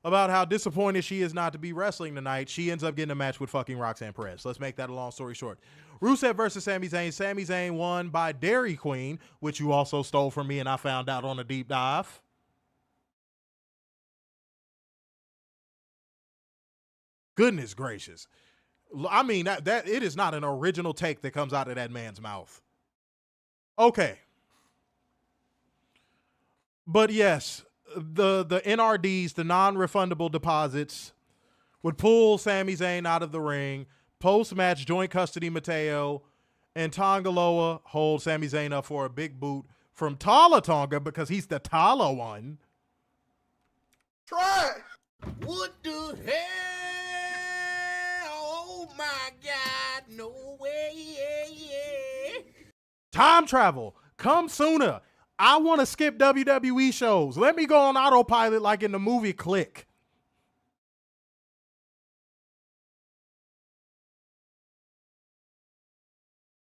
about how disappointed she is not to be wrestling tonight. She ends up getting a match with fucking Roxanne Perez. Let's make that a long story short. Rusev versus Sami Zayn. Sami Zayn won by Dairy Queen, which you also stole from me and I found out on a deep dive. Goodness gracious. I mean, that it is not an original take that comes out of that man's mouth. Okay. But yes, the NRDs, the non-refundable deposits, would pull Sami Zayn out of the ring. Post-match, joint custody Mateo and Tongaloa hold Sami Zayn up for a big boot from Tala Tonga because he's the Tala one. Try it. What the hell? Oh my God, no way. Time travel. Come sooner. I want to skip WWE shows. Let me go on autopilot like in the movie Click.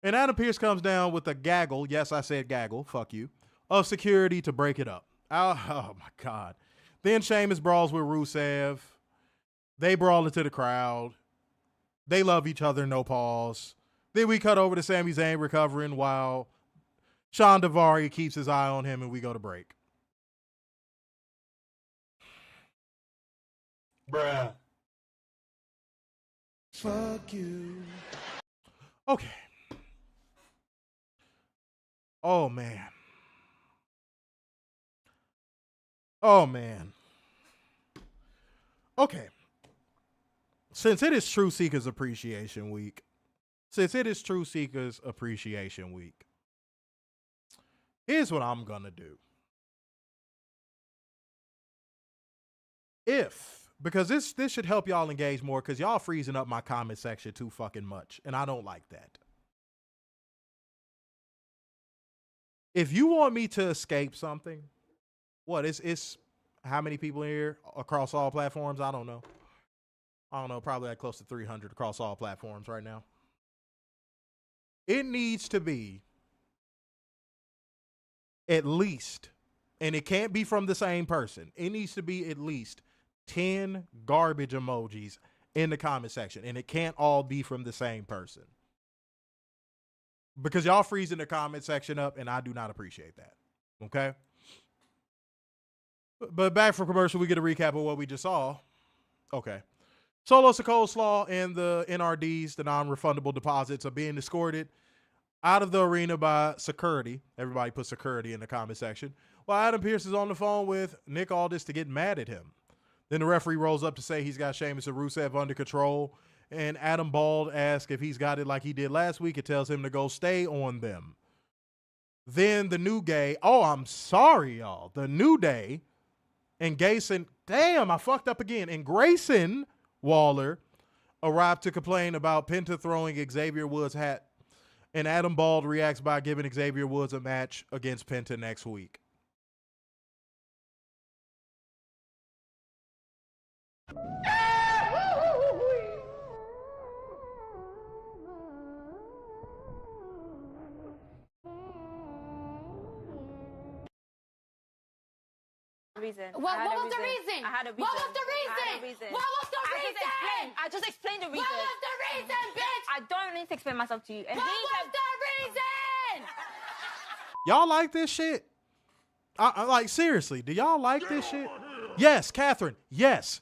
And Adam Pearce comes down with a gaggle. Yes, I said gaggle. Fuck you. Of security to break it up. Oh my God. Then Sheamus brawls with Rusev. They brawl into the crowd. They love each other, no pause. Then we cut over to Sami Zayn recovering while Sean Daivari keeps his eye on him and we go to break. Bruh. Fuck you. Okay. Oh, man. Oh, man. Okay. Since it is True Seekers Appreciation Week, here's what I'm going to do. Because this should help y'all engage more, because y'all freezing up my comment section too fucking much, and I don't like that. If you want me to escape something, what, it's how many people in here across all platforms? I don't know, probably like close to 300 across all platforms right now. It needs to be at least, and it can't be from the same person, it needs to be at least 10 garbage emojis in the comment section, and it can't all be from the same person. Because y'all freezing the comment section up, and I do not appreciate that. Okay? But back from commercial, we get a recap of what we just saw. Okay. Solo Sikoa and the NRDs, the non-refundable deposits, are being escorted out of the arena by security. Everybody put security in the comment section. While Adam Pearce is on the phone with Nick Aldis to get mad at him. Then the referee rolls up to say he's got Sheamus and Rusev under control. And Adam Bald asks if he's got it like he did last week. It tells him to go stay on them. Then the New Day. Oh, I'm sorry, y'all. The New Day and Grayson. Damn, I fucked up again. And Grayson Waller arrived to complain about Penta throwing Xavier Woods' hat. And Adam Bald reacts by giving Xavier Woods a match against Penta next week. Reason. What was the reason? I had a reason. What was the reason? What was the reason? I just explained the reason. What was the reason, bitch? I don't need to explain myself to you. And What was the reason? Y'all like this shit? I like, seriously, do y'all like this shit? Yes, Catherine. Yes.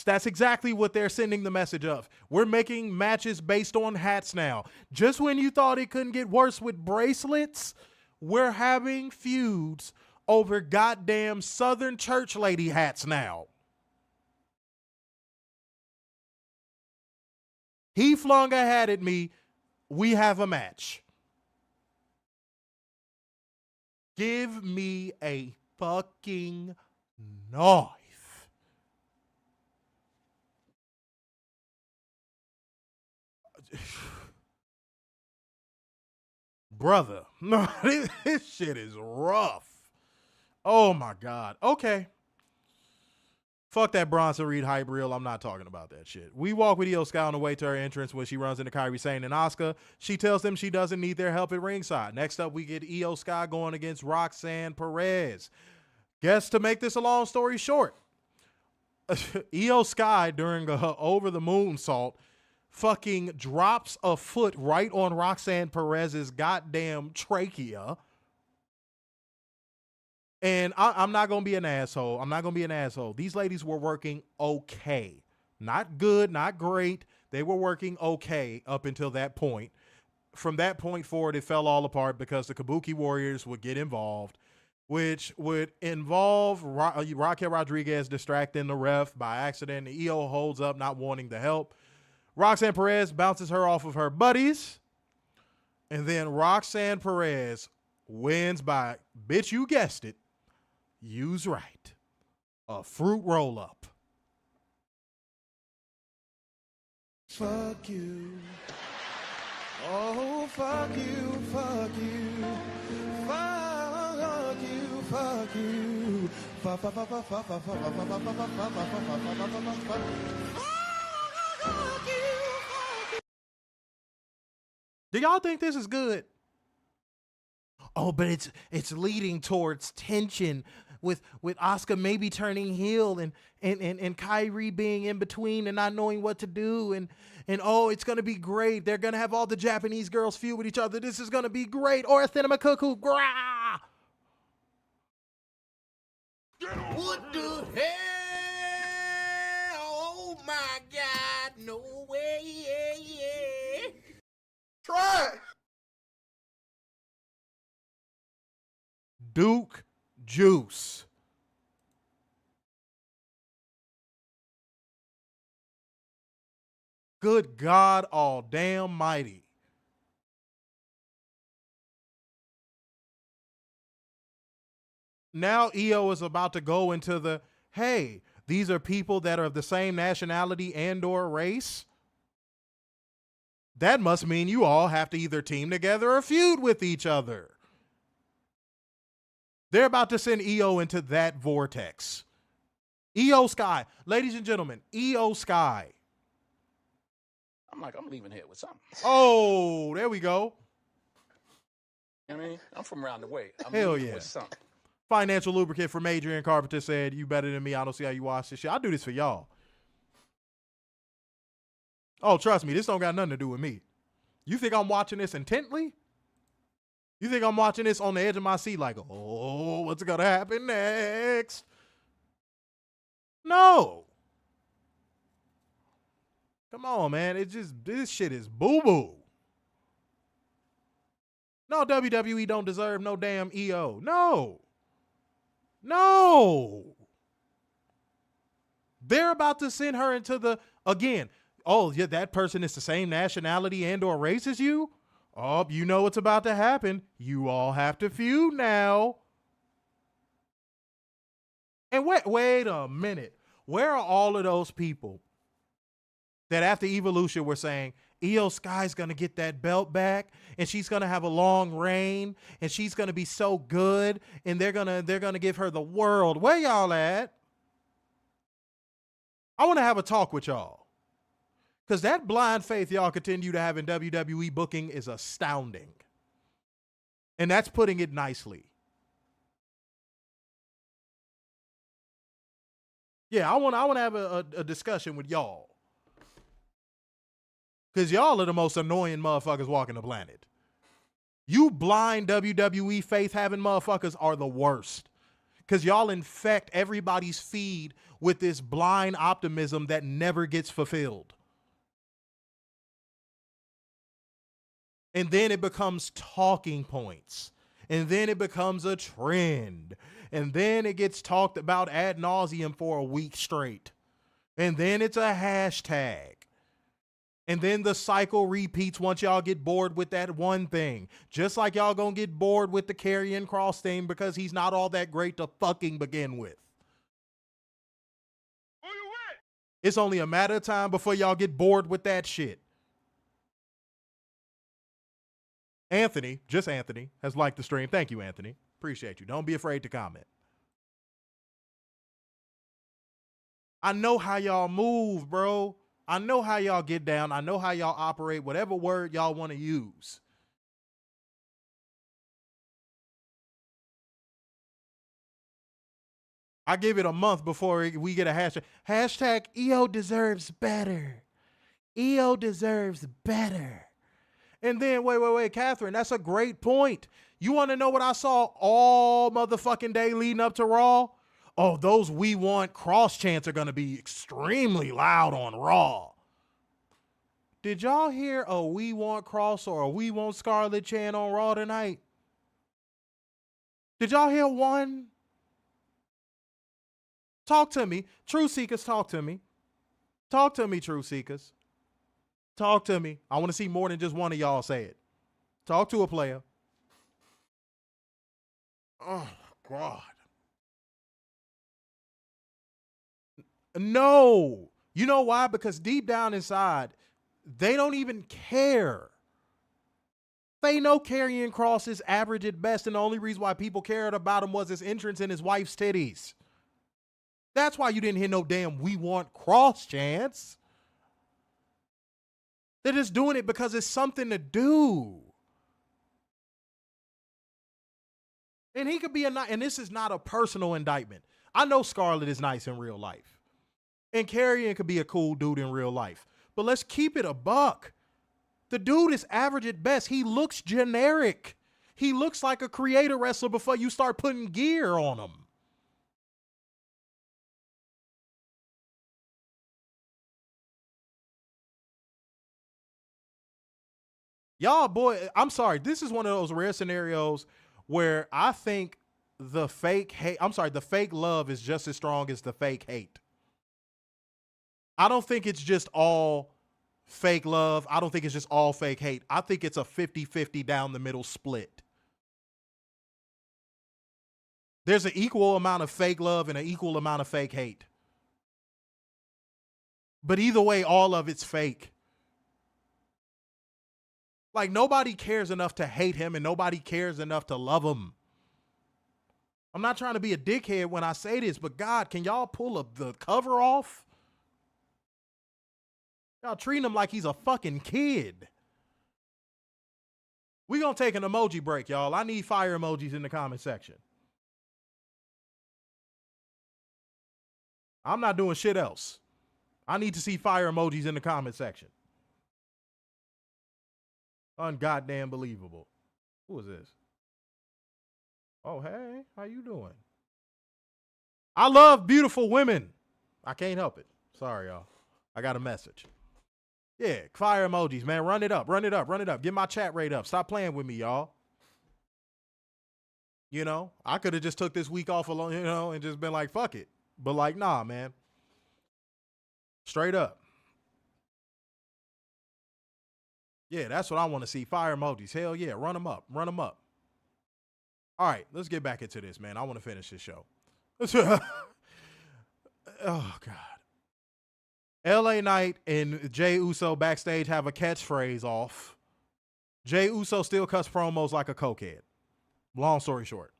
That's exactly what they're sending the message of. We're making matches based on hats now. Just when you thought it couldn't get worse with bracelets, we're having feuds over goddamn Southern church lady hats now. He flung a hat at me. We have a match. Give me a fucking knife. Brother, no, this shit is rough. Oh my God. Okay. Fuck that Bronson Reed hype reel. I'm not talking about that shit. We walk with Io Sky on the way to her entrance when she runs into Kairi Sane and Asuka. She tells them she doesn't need their help at ringside. Next up, we get Io Sky going against Roxanne Perez. Guess to make this a long story short, Io Sky during a over the moonsault fucking drops a foot right on Roxanne Perez's goddamn trachea. And I'm not going to be an asshole. These ladies were working okay. Not good, not great. They were working okay up until that point. From that point forward, it fell all apart because the Kabuki Warriors would get involved, which would involve Raquel Rodriguez distracting the ref by accident. Io holds up, not wanting to help. Roxanne Perez bounces her off of her buddies. And then Roxanne Perez wins by, bitch, you guessed it, use right, a fruit roll-up. Fuck you. Oh, fuck you, fuck you. Fuck you, fuck you. Fuck, fuck, fuck, fuck, fuck, fuck, fuck, fuck, fuck, fuck, fuck, fuck, fuck, fuck you. Do y'all think this is good? Oh, but it's leading towards tension with Asuka maybe turning heel and Kairi being in between and not knowing what to do and oh, it's gonna be great. They're gonna have all the Japanese girls feud with each other. This is gonna be great. Or Athena Makuku, grah! What the hell? God, no way. Try it. Duke Juice. Good God all damn mighty. Now EO is about to go into the, hey, these are people that are of the same nationality and or race. That must mean you all have to either team together or feud with each other. They're about to send EO into that vortex. EO Sky. Ladies and gentlemen, EO Sky. I'm leaving here with something. Oh, there we go. I mean, I'm from around the way. I'm Hell leaving yeah. with something. Financial lubricant from Adrian Carpenter said, you better than me. I don't see how you watch this shit. I do this for y'all. Oh, trust me, this don't got nothing to do with me. You think I'm watching this intently? You think I'm watching this on the edge of my seat like, oh, what's going to happen next? No. Come on, man. This shit is boo-boo. No, WWE don't deserve no damn EO. No. They're about to send her into the, again, oh, yeah, that person is the same nationality and or race as you? Oh, you know what's about to happen. You all have to feud now. And wait a minute. Where are all of those people that after Evolution were saying, Io Sky's going to get that belt back and she's going to have a long reign and she's going to be so good and they're going to give her the world. Where y'all at? I want to have a talk with y'all. Because that blind faith y'all continue to have in WWE booking is astounding. And that's putting it nicely. Yeah, I want to have a discussion with y'all. Because y'all are the most annoying motherfuckers walking the planet. You blind WWE faith having motherfuckers are the worst. Because y'all infect everybody's feed with this blind optimism that never gets fulfilled. And then it becomes talking points. And then it becomes a trend. And then it gets talked about ad nauseum for a week straight. And then it's a hashtag. And then the cycle repeats once y'all get bored with that one thing. Just like y'all gonna get bored with the Karrion Kross thing because he's not all that great to fucking begin with. It's only a matter of time before y'all get bored with that shit. Anthony, just Anthony, has liked the stream. Thank you, Anthony. Appreciate you. Don't be afraid to comment. I know how y'all move, bro. I know how y'all get down. I know how y'all operate, whatever word y'all want to use. I give it a month before we get a hashtag. Hashtag EO deserves better. EO deserves better. And then, wait, Catherine, that's a great point. You want to know what I saw all motherfucking day leading up to Raw? Oh, those We Want Cross chants are going to be extremely loud on Raw. Did y'all hear a We Want Cross or a We Want Scarlet chant on Raw tonight? Did y'all hear one? Talk to me. True Seekers, talk to me. Talk to me, True Seekers. Talk to me. I want to see more than just one of y'all say it. Talk to a player. Oh, God. No. You know why? Because deep down inside, they don't even care. They know Karrion Kross is average at best, and the only reason why people cared about him was his entrance and his wife's titties. That's why you didn't hear no damn We Want Cross chants. They're just doing it because it's something to do. And he could be and this is not a personal indictment. I know Scarlett is nice in real life. And Karrion could be a cool dude in real life. But let's keep it a buck. The dude is average at best. He looks generic. He looks like a creator wrestler before you start putting gear on him. Y'all, boy, I'm sorry. This is one of those rare scenarios where I think the fake love is just as strong as the fake hate. I don't think it's just all fake love. I don't think it's just all fake hate. I think it's a 50-50 down the middle split. There's an equal amount of fake love and an equal amount of fake hate. But either way, all of it's fake. Like, nobody cares enough to hate him and nobody cares enough to love him. I'm not trying to be a dickhead when I say this, but God, can y'all pull the cover off? Y'all treating him like he's a fucking kid. We gonna take an emoji break, y'all. I need fire emojis in the comment section. I'm not doing shit else. I need to see fire emojis in the comment section. Ungoddamn believable. Who is this? Oh, hey, how you doing? I love beautiful women. I can't help it. Sorry, y'all. I got a message. Yeah, fire emojis, man. Run it up, run it up, run it up. Get my chat rate up. Stop playing with me, y'all. You know, I could have just took this week off alone, you know, and just been like, fuck it. But like, nah, man. Straight up. Yeah, that's what I want to see. Fire emojis. Hell yeah. Run them up. Run them up. All right, let's get back into this, man. I want to finish this show. Oh, God. LA Knight and Jey Uso backstage have a catchphrase off. Jey Uso still cuts promos like a cokehead. Long story short.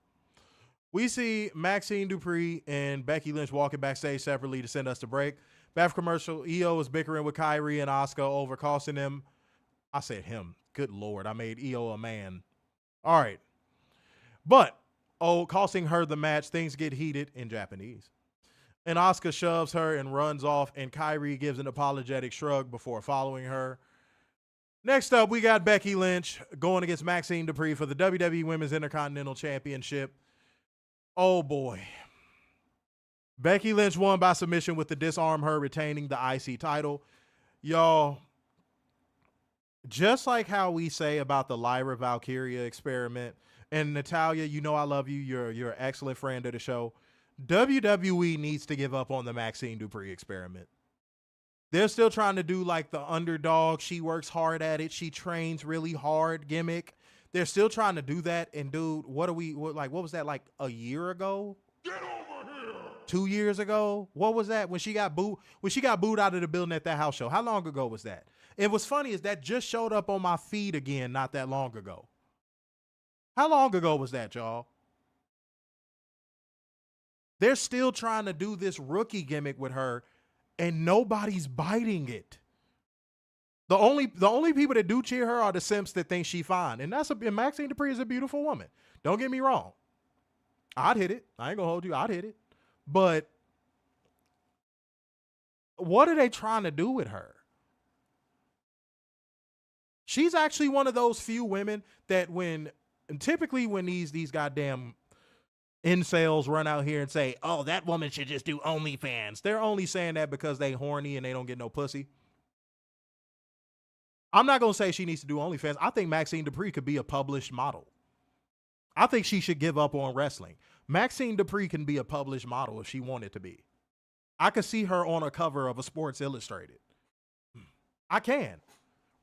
We see Maxxine Dupri and Becky Lynch walking backstage separately to send us to break. Back commercial, EO is bickering with Kyrie and Asuka over costing him. I said him. Good Lord. I made EO a man. All right. But, costing her the match, things get heated in Japanese. And Asuka shoves her and runs off, and Kyrie gives an apologetic shrug before following her. Next up, we got Becky Lynch going against Maxxine Dupri for the WWE Women's Intercontinental Championship. Oh, boy. Becky Lynch won by submission with the disarm her, retaining the IC title. Y'all, just like how we say about the Lyra Valkyria experiment, and Natalia, you know I love you. You're an excellent friend of the show. WWE needs to give up on the Maxxine Dupri experiment. They're still trying to do like the underdog. She works hard at it. She trains really hard gimmick. They're still trying to do that. And dude, what was that, like a year ago? Get over here. 2 years ago? What was that? When she got booed out of the building at that house show. How long ago was that? And what's funny is that just showed up on my feed again not that long ago. How long ago was that, y'all? They're still trying to do this rookie gimmick with her, and nobody's biting it. The only people that do cheer her are the simps that think she fine. And Maxxine Dupri is a beautiful woman. Don't get me wrong. I'd hit it. I ain't gonna hold you. I'd hit it. But what are they trying to do with her? She's actually one of those few women that typically when these goddamn incels run out here and say, oh, that woman should just do OnlyFans. They're only saying that because they horny and they don't get no pussy. I'm not going to say she needs to do OnlyFans. I think Maxxine Dupri could be a published model. I think she should give up on wrestling. Maxxine Dupri can be a published model if she wanted to be. I could see her on a cover of a Sports Illustrated. I can.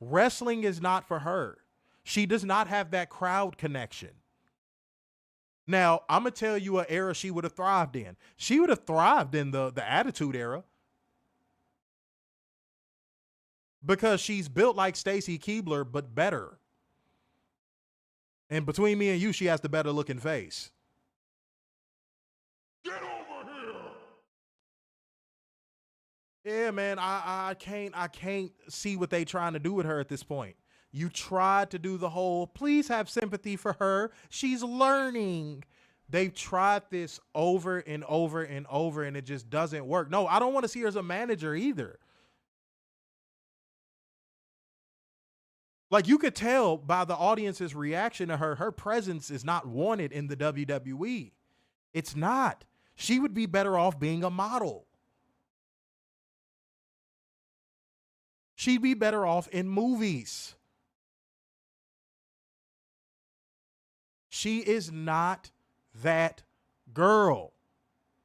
Wrestling is not for her. She does not have that crowd connection. Now, I'm going to tell you an era she would have thrived in. She would have thrived in the Attitude Era. Because she's built like Stacy Keibler, but better. And between me and you, she has the better looking face. Get over here. Yeah, man, I can't see what they trying to do with her at this point. You tried to do the whole, please have sympathy for her. She's learning. They've tried this over and over and over, and it just doesn't work. No, I don't want to see her as a manager either. Like, you could tell by the audience's reaction to her presence is not wanted in the WWE. It's not. She would be better off being a model. She'd be better off in movies. She is not that girl.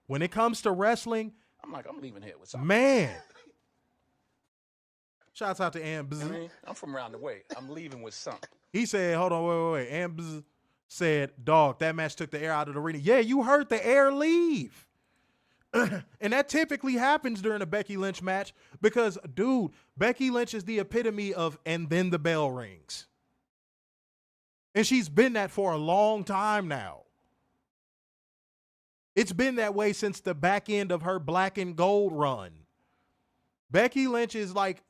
When it comes to wrestling, I'm leaving here with something. man. Shouts out to Am. I mean, I'm from around the way. I'm leaving with something. He said, hold on, wait. Am said, dog, that match took the air out of the arena. Yeah, you heard the air leave. And that typically happens during a Becky Lynch match because, dude, Becky Lynch is the epitome of and then the bell rings. And she's been that for a long time now. It's been that way since the back end of her black and gold run. Becky Lynch is like,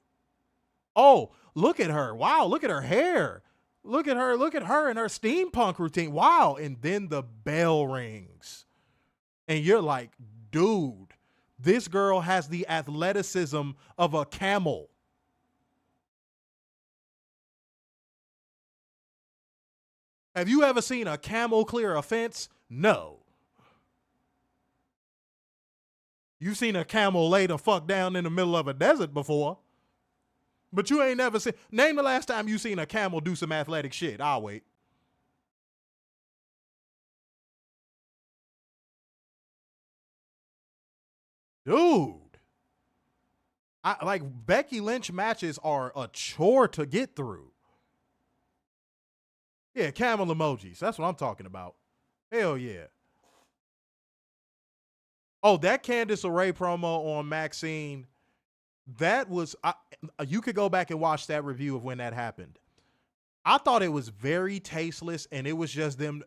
oh, look at her. Wow, look at her hair. Look at her and her steampunk routine. Wow. And then the bell rings. And you're like, dude, this girl has the athleticism of a camel. Have you ever seen a camel clear a fence? No. You've seen a camel lay the fuck down in the middle of a desert before. But you ain't never seen. Name the last time you seen a camel do some athletic shit. I'll wait. Dude. Like Becky Lynch matches are a chore to get through. Yeah, camel emojis. That's what I'm talking about. Hell yeah. Oh, that Candice LeRae promo on Maxxine, that was, you could go back and watch that review of when that happened. I thought it was very tasteless, and it was just them.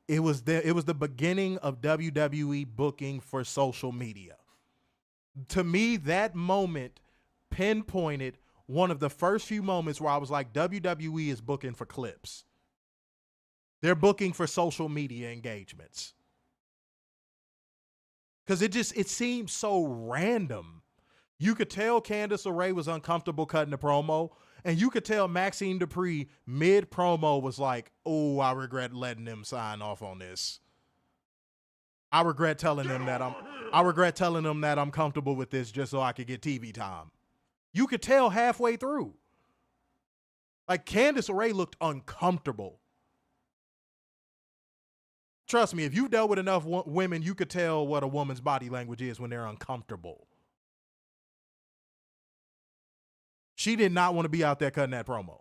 It was the beginning of WWE booking for social media. To me, that moment pinpointed one of the first few moments where I was like, WWE is booking for clips. They're booking for social media engagements. Because it seemed so random. You could tell Candice LeRae was uncomfortable cutting the promo, and you could tell Maxxine Dupri mid-promo was like, oh, I regret letting them sign off on this. I regret telling them that I'm comfortable with this just so I could get TV time. You could tell halfway through. Like, Candice LeRae looked uncomfortable. Trust me, if you've dealt with enough women, you could tell what a woman's body language is when they're uncomfortable. She did not want to be out there cutting that promo.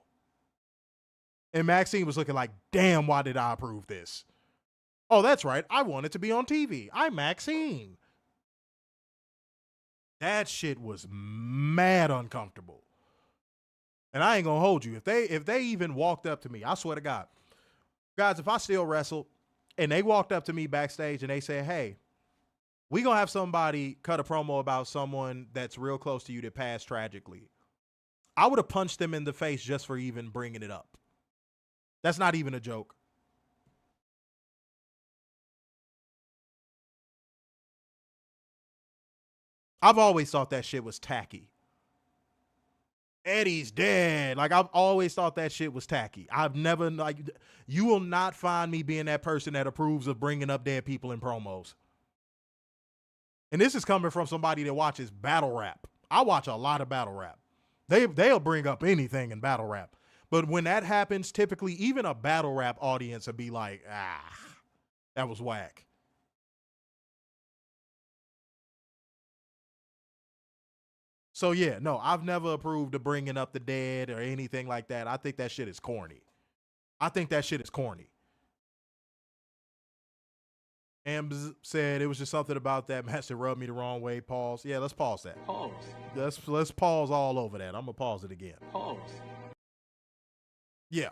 And Maxxine was looking like, damn, why did I approve this? Oh, that's right. I want it to be on TV. I'm Maxxine. That shit was mad uncomfortable. And I ain't going to hold you. If they even walked up to me, I swear to God, guys, if I still wrestled, and they walked up to me backstage and they said, hey, we going to have somebody cut a promo about someone that's real close to you that passed tragically. I would have punched them in the face just for even bringing it up. That's not even a joke. I've always thought that shit was tacky. Eddie's dead. Like, I've always thought that shit was tacky. I've never, like, you will not find me being that person that approves of bringing up dead people in promos. And this is coming from somebody that watches battle rap. I watch a lot of battle rap. They'll bring up anything in battle rap. But when that happens, typically even a battle rap audience will be like, that was whack. So, yeah, no, I've never approved of bringing up the dead or anything like that. I think that shit is corny. Ambs said it was just something about that match that rubbed me the wrong way. Pause. Yeah, let's pause that. Pause. Let's pause all over that. I'm going to pause it again. Pause. Yeah.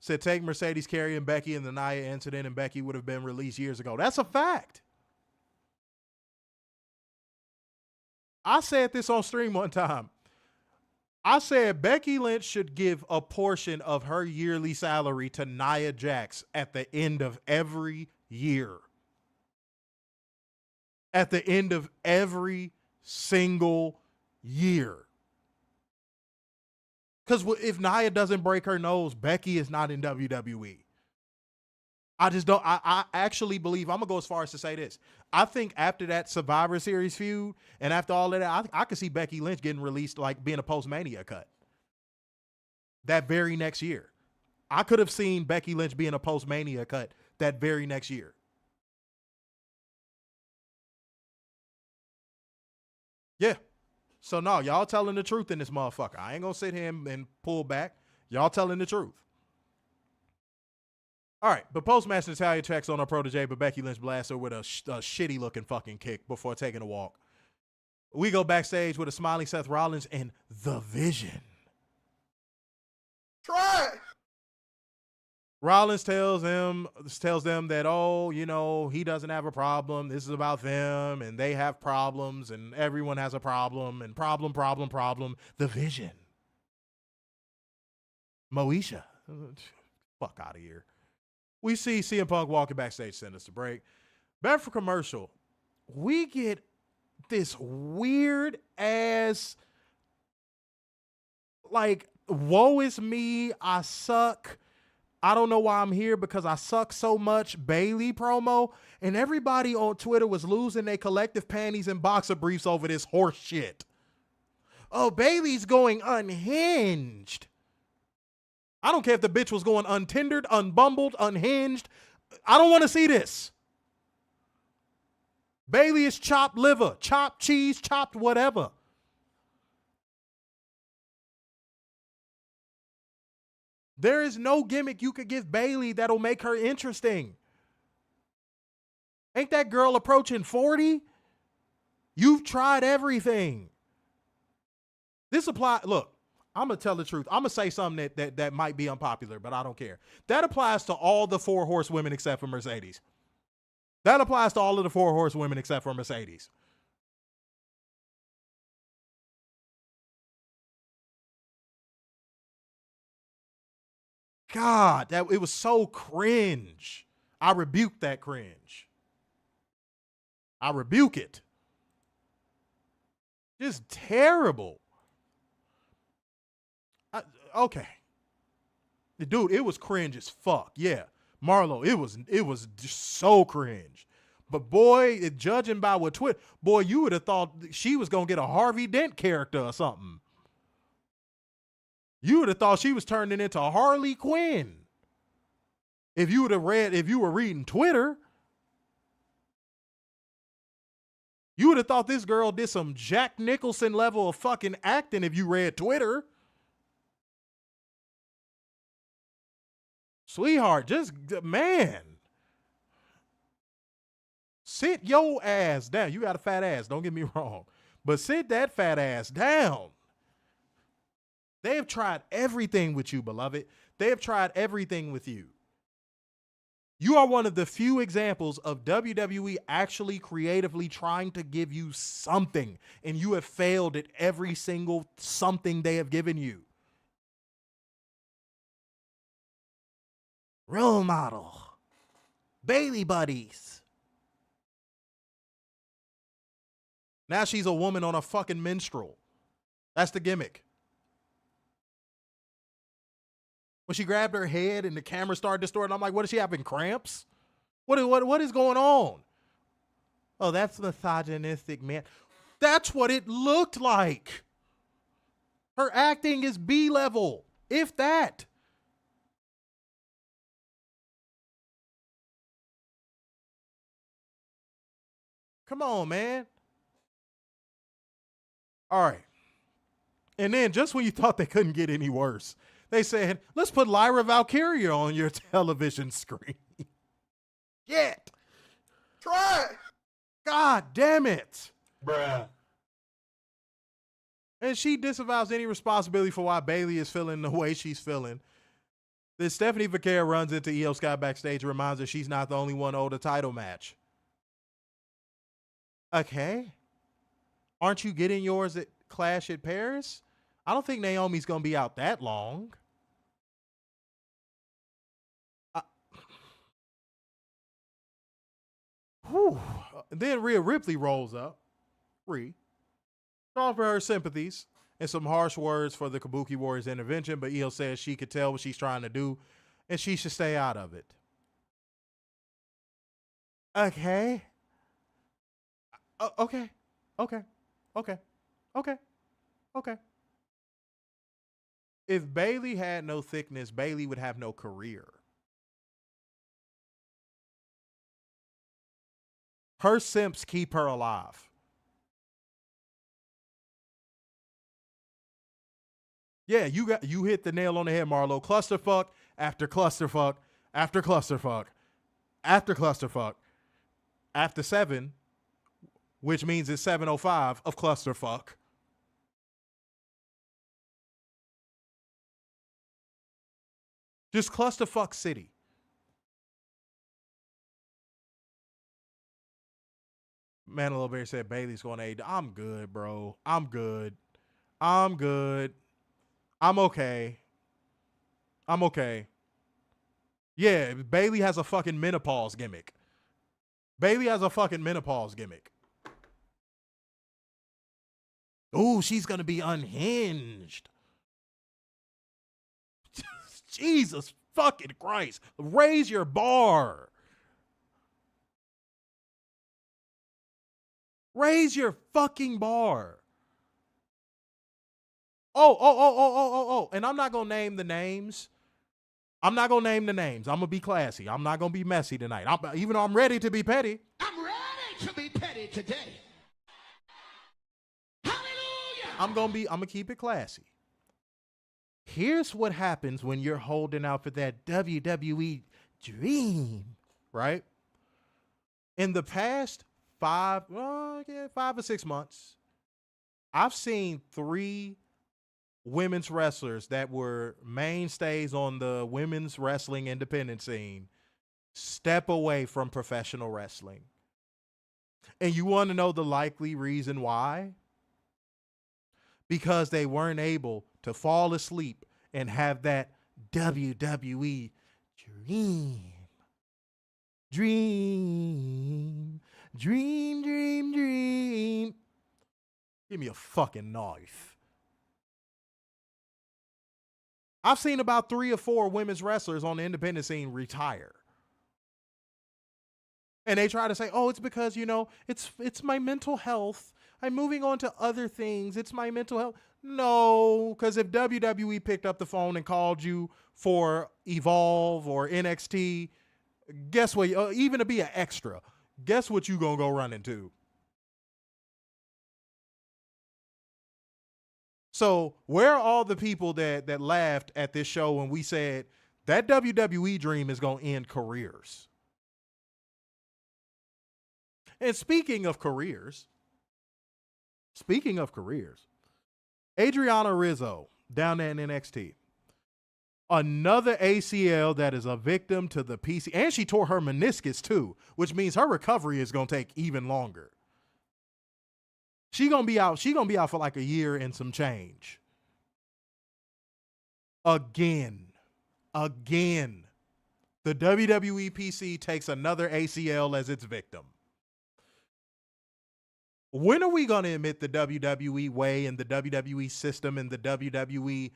Said take Mercedes carrying Becky in the Nia incident and Becky would have been released years ago. That's a fact. I said this on stream one time. I said Becky Lynch should give a portion of her yearly salary to Nia Jax at the end of every year. At the end of every single year. Because if Nia doesn't break her nose, Becky is not in WWE. I just don't. I actually believe, I'm going to go as far as to say this. I think after that Survivor Series feud and after all of that, I could see Becky Lynch getting released, like being a post-Mania cut. That very next year. I could have seen Becky Lynch being a post-Mania cut that very next year. Yeah. So, no, y'all telling the truth in this motherfucker. I ain't going to sit here and pull back. Y'all telling the truth. All right, but post-match Natalya checks on her protege, but Becky Lynch blasts her with a shitty-looking fucking kick before taking a walk. We go backstage with a smiling Seth Rollins and The Vision. Try it. Rollins tells them that, oh, you know, he doesn't have a problem. This is about them, and they have problems, and everyone has a problem, and problem. The Vision. Moesha. Fuck out of here. We see CM Punk walking backstage, send us a break. Back for commercial. We get this weird ass, like, woe is me, I suck. I don't know why I'm here because I suck so much Bayley promo, and everybody on Twitter was losing their collective panties and boxer briefs over this horse shit. Oh, Bayley's going unhinged. I don't care if the bitch was going untindered, unbumbled, unhinged. I don't want to see this. Bayley is chopped liver, chopped cheese, chopped whatever. There is no gimmick you could give Bayley that'll make her interesting. Ain't that girl approaching 40? You've tried everything. This applies. Look, I'm going to tell the truth. I'm going to say something that might be unpopular, but I don't care. That applies to all the 4 horsewomen except for Mercedes. That applies to all of the 4 horsewomen except for Mercedes. God, it was so cringe. I rebuke that cringe. I rebuke it. Just terrible. Okay. Dude, it was cringe as fuck. Yeah. Marlo, it was just so cringe. But boy, judging by what Twitter, boy, you would have thought she was going to get a Harvey Dent character or something. You would have thought she was turning into Harley Quinn. If you were reading Twitter, you would have thought this girl did some Jack Nicholson level of fucking acting if you read Twitter. Sweetheart, just, man. Sit your ass down. You got a fat ass, don't get me wrong. But sit that fat ass down. They have tried everything with you, beloved. They have tried everything with you. You are one of the few examples of WWE actually creatively trying to give you something, and you have failed at every single something they have given you. Role model. Bayley buddies. Now she's a woman on a fucking minstrel. That's the gimmick. When she grabbed her head and the camera started distorting, I'm like, what is she having, cramps? What is going on? Oh, that's misogynistic, man. That's what it looked like. Her acting is B-level, if that. Come on, man. All right. And then just when you thought they couldn't get any worse, they said, let's put Lyra Valkyria on your television screen. Shit. Try it. God damn it. Bruh. And she disavows any responsibility for why Bayley is feeling the way she's feeling. Then Stephanie Vaquer runs into Io Sky backstage and reminds her she's not the only one owed a title match. Okay. Aren't you getting yours at Clash at Paris? I don't think Naomi's going to be out that long. Then Rhea Ripley rolls up. Offer her sympathies and some harsh words for the Kabuki Warriors intervention, but Io says she could tell what she's trying to do and she should stay out of it. Okay. Okay. If Bayley had no thickness, Bayley would have no career. Her simps keep her alive. Yeah, you hit the nail on the head, Marlo. Clusterfuck after clusterfuck after clusterfuck after clusterfuck after 7, which means it's 7:05 of clusterfuck. Just clusterfuck city. Mandela Bear said Bailey's going to aid. I'm good, bro. I'm good. I'm good. I'm okay. I'm okay. Yeah, Bailey has a fucking menopause gimmick. Bailey has a fucking menopause gimmick. Ooh, she's going to be unhinged. Jesus fucking Christ. Raise your bar. Raise your fucking bar. Oh. And I'm not going to name the names. I'm not going to name the names. I'm going to be classy. I'm not going to be messy tonight. Even though I'm ready to be petty. I'm ready to be petty today. Hallelujah. I'm going to keep it classy. Here's what happens when you're holding out for that WWE dream, right? In the past 5 or 6 months, I've seen 3 women's wrestlers that were mainstays on the women's wrestling independent scene step away from professional wrestling. And you want to know the likely reason why? Because they weren't able to fall asleep and have that WWE dream. Dream. Give me a fucking knife. I've seen about 3 or 4 women's wrestlers on the independent scene retire. And they try to say, oh, it's because, it's my mental health. I'm moving on to other things. It's my mental health. No, because if WWE picked up the phone and called you for Evolve or NXT, guess what? Even to be an extra, guess what you going to go run into? So where are all the people that laughed at this show when we said that WWE dream is going to end careers? And speaking of careers, Adriana Rizzo down there in NXT, another ACL that is a victim to the PC, and she tore her meniscus too, which means her recovery is going to take even longer. She gonna be out for like a year and some change. Again. The WWE PC takes another ACL as its victim. When are we going to admit the WWE way and the WWE system and the WWE,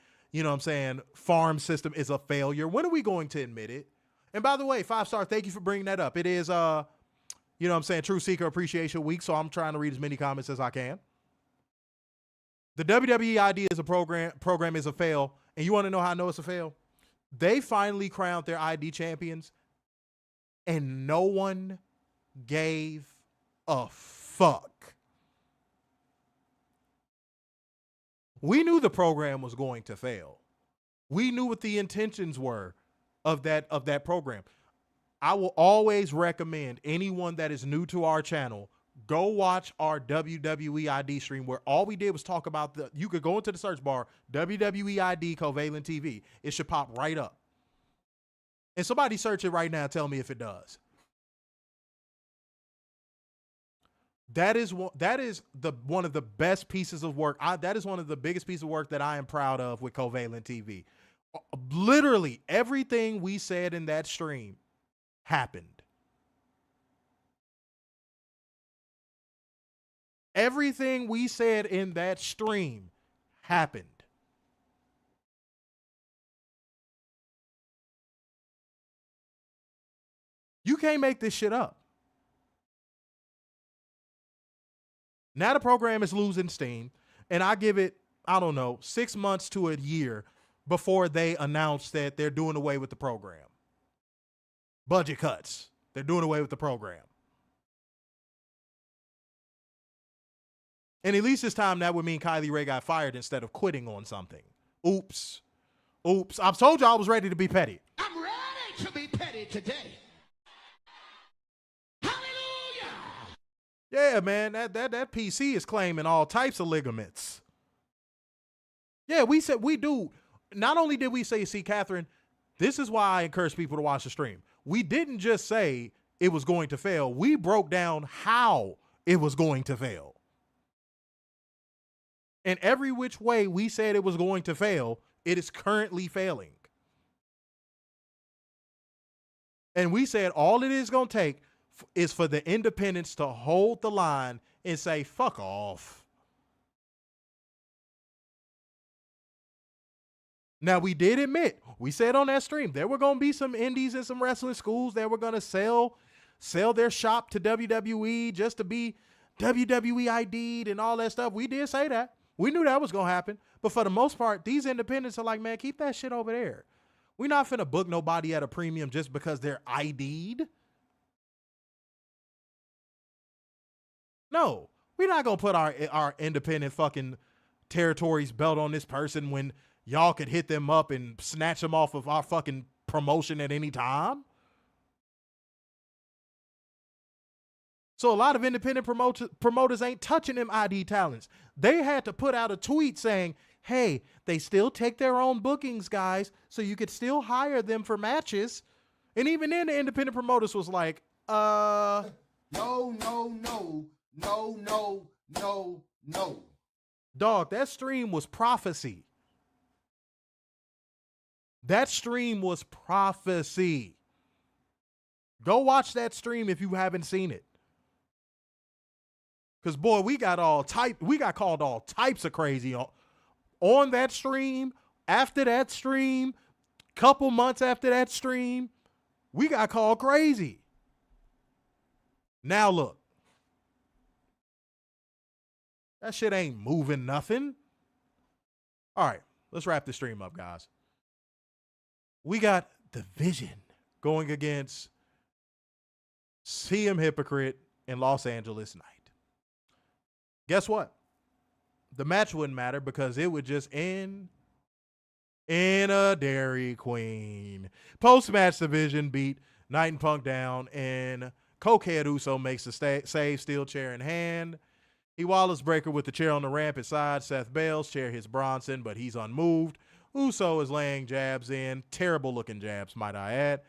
farm system is a failure? When are we going to admit it? And by the way, 5-star, thank you for bringing that up. It is, True Seeker Appreciation Week, so I'm trying to read as many comments as I can. The WWE ID is a program is a fail. And you want to know how I know it's a fail? They finally crowned their ID champions, and no one gave a fuck. We knew the program was going to fail. We knew what the intentions were of that program. I will always recommend anyone that is new to our channel, go watch our WWE ID stream where all we did was talk about you could go into the search bar, WWE ID Covalent TV. It should pop right up. And somebody search it right now and tell me if it does. That is one of the best pieces of work. That is one of the biggest pieces of work that I am proud of with Covalent TV. Literally everything we said in that stream happened. Everything we said in that stream happened. You can't make this shit up. Now the program is losing steam, and I give it, 6 months to a year before they announced that they're doing away with the program. Budget cuts. They're doing away with the program. And at least this time that would mean Kylie Ray got fired instead of quitting on something. Oops. I've told you I was ready to be petty. I'm ready to be petty today. Hallelujah! Yeah, man, that PC is claiming all types of ligaments. Yeah, we said we do. Not only did we say, see, Catherine, this is why I encourage people to watch the stream. We didn't just say it was going to fail. We broke down how it was going to fail. And every which way we said it was going to fail, it is currently failing. And we said all it is going to take is for the independents to hold the line and say, fuck off. Now, we did admit, we said on that stream, there were going to be some indies and some wrestling schools that were going to sell their shop to WWE just to be WWE ID'd and all that stuff. We did say that. We knew that was going to happen. But for the most part, these independents are like, man, keep that shit over there. We're not finna book nobody at a premium just because they're ID'd. No, we're not going to put our independent fucking territories belt on this person when y'all could hit them up and snatch them off of our fucking promotion at any time. So a lot of independent promoters ain't touching them ID talents. They had to put out a tweet saying, hey, they still take their own bookings, guys, so you could still hire them for matches. And even then, the independent promoters was like, No. Dog, that stream was prophecy. That stream was prophecy. Go watch that stream if you haven't seen it. Because, boy, we got called all types of crazy on that stream, after that stream, couple months after that stream. We got called crazy. Now, look. That shit ain't moving nothing. All right, let's wrap this stream up, guys. We got The Vision going against CM Hypocrite in Los Angeles Night. Guess what? The match wouldn't matter because it would just end in a Dairy Queen. Post-match, The Vision beat Knight and Punk down, and Cokehead Uso makes the save, steel chair in hand. He Wallace Breaker with the chair on the ramp inside. Seth bails, chair hits Bronson, but he's unmoved. Uso is laying jabs in. Terrible-looking jabs, might I add.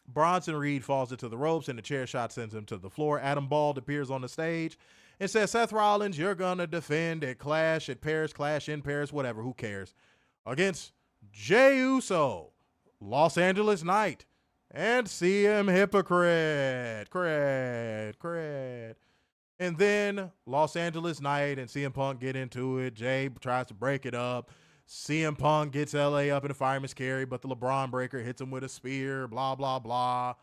Bronson Reed falls into the ropes, and the chair shot sends him to the floor. Adam Bald appears on the stage and says, Seth Rollins, you're going to defend at Clash at Paris, Clash in Paris, whatever, who cares, against Jey Uso, Los Angeles Knight, and CM Hypocrite. Cred. And then Los Angeles Knight and CM Punk get into it. Jay tries to break it up. CM Punk gets LA up in a fireman's carry, but the Bron Breakker hits him with a spear, blah, blah, blah.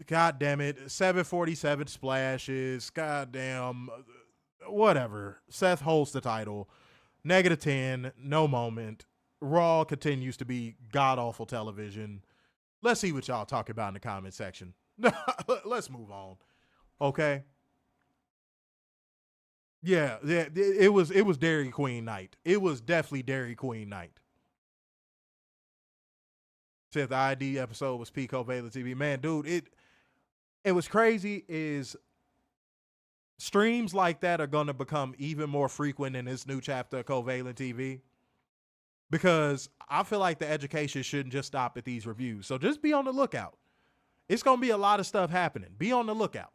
God damn it. 747 splashes. God damn. Whatever. Seth holds the title. -10. No moment. Raw continues to be god-awful television. Let's see what y'all talk about in the comment section. Let's move on. Okay? Yeah, it was Dairy Queen night. It was definitely Dairy Queen night. Said the ID episode was P Covalent TV. Man, dude, it was crazy. Is streams like that are going to become even more frequent in this new chapter of Covalent TV, because I feel like the education shouldn't just stop at these reviews. So just be on the lookout. It's going to be a lot of stuff happening. Be on the lookout.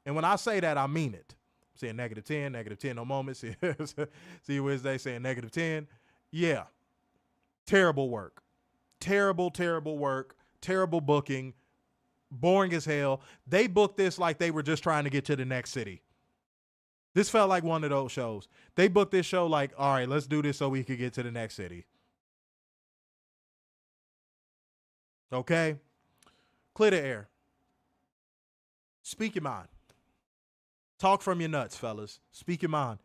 And when I say that, I mean it. Saying -10 no moments. See Wednesday saying -10. Yeah. Terrible work. Terrible work. Terrible booking. Boring as hell. They booked this like they were just trying to get to the next city. This felt like one of those shows. They booked this show like, all right, let's do this so we could get to the next city. Okay? Clear the air. Speak your mind. Talk from your nuts, fellas. Speak your mind.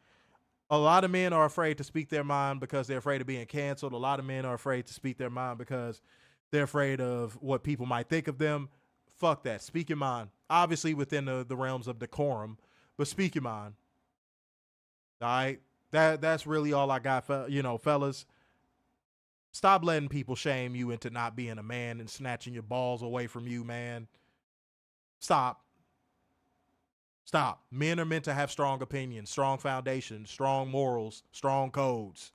A lot of men are afraid to speak their mind because they're afraid of being canceled. A lot of men are afraid to speak their mind because they're afraid of what people might think of them. Fuck that. Speak your mind. Obviously within the realms of decorum, but speak your mind. All right? That's really all I got, fellas. Stop letting people shame you into not being a man and snatching your balls away from you, man. Stop. Stop. Men are meant to have strong opinions, strong foundations, strong morals, strong codes.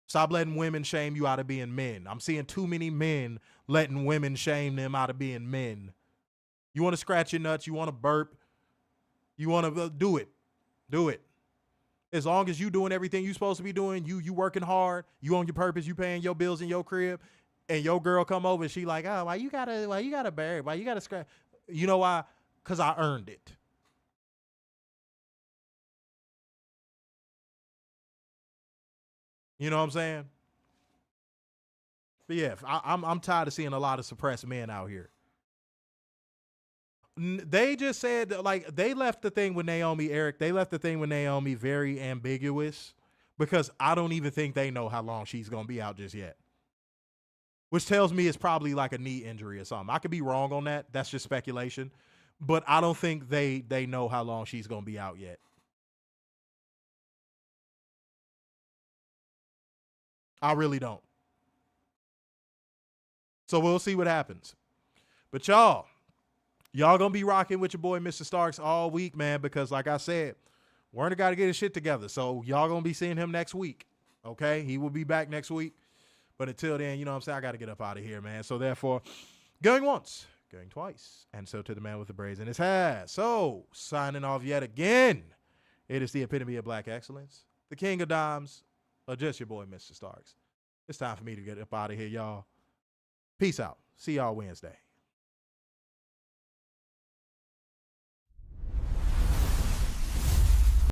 Stop letting women shame you out of being men. I'm seeing too many men letting women shame them out of being men. You want to scratch your nuts, you want to burp, you want to do it. Do it. As long as you doing everything you supposed to be doing, you working hard, you on your purpose, you paying your bills in your crib, and your girl come over and she like, oh, why you gotta bury, why you gotta scratch? You know why? Because I earned it. You know what I'm saying? But yeah, I'm tired of seeing a lot of suppressed men out here. They just said, like, they left the thing with Naomi, Eric. They left the thing with Naomi very ambiguous because I don't even think they know how long she's going to be out just yet. Which tells me it's probably like a knee injury or something. I could be wrong on that. That's just speculation. But I don't think they know how long she's going to be out yet. I really don't. So we'll see what happens. But y'all going to be rocking with your boy, Mr. Starks, all week, man, because like I said, Werner got to get his shit together. So y'all going to be seeing him next week. Okay? He will be back next week. But until then, you know what I'm saying? I got to get up out of here, man. So therefore, going once, going twice. And so to the man with the braids in his hair. So signing off yet again. It is the epitome of black excellence. The king of dimes, or just your boy, Mr. Starks. It's time for me to get up out of here, y'all. Peace out. See y'all Wednesday.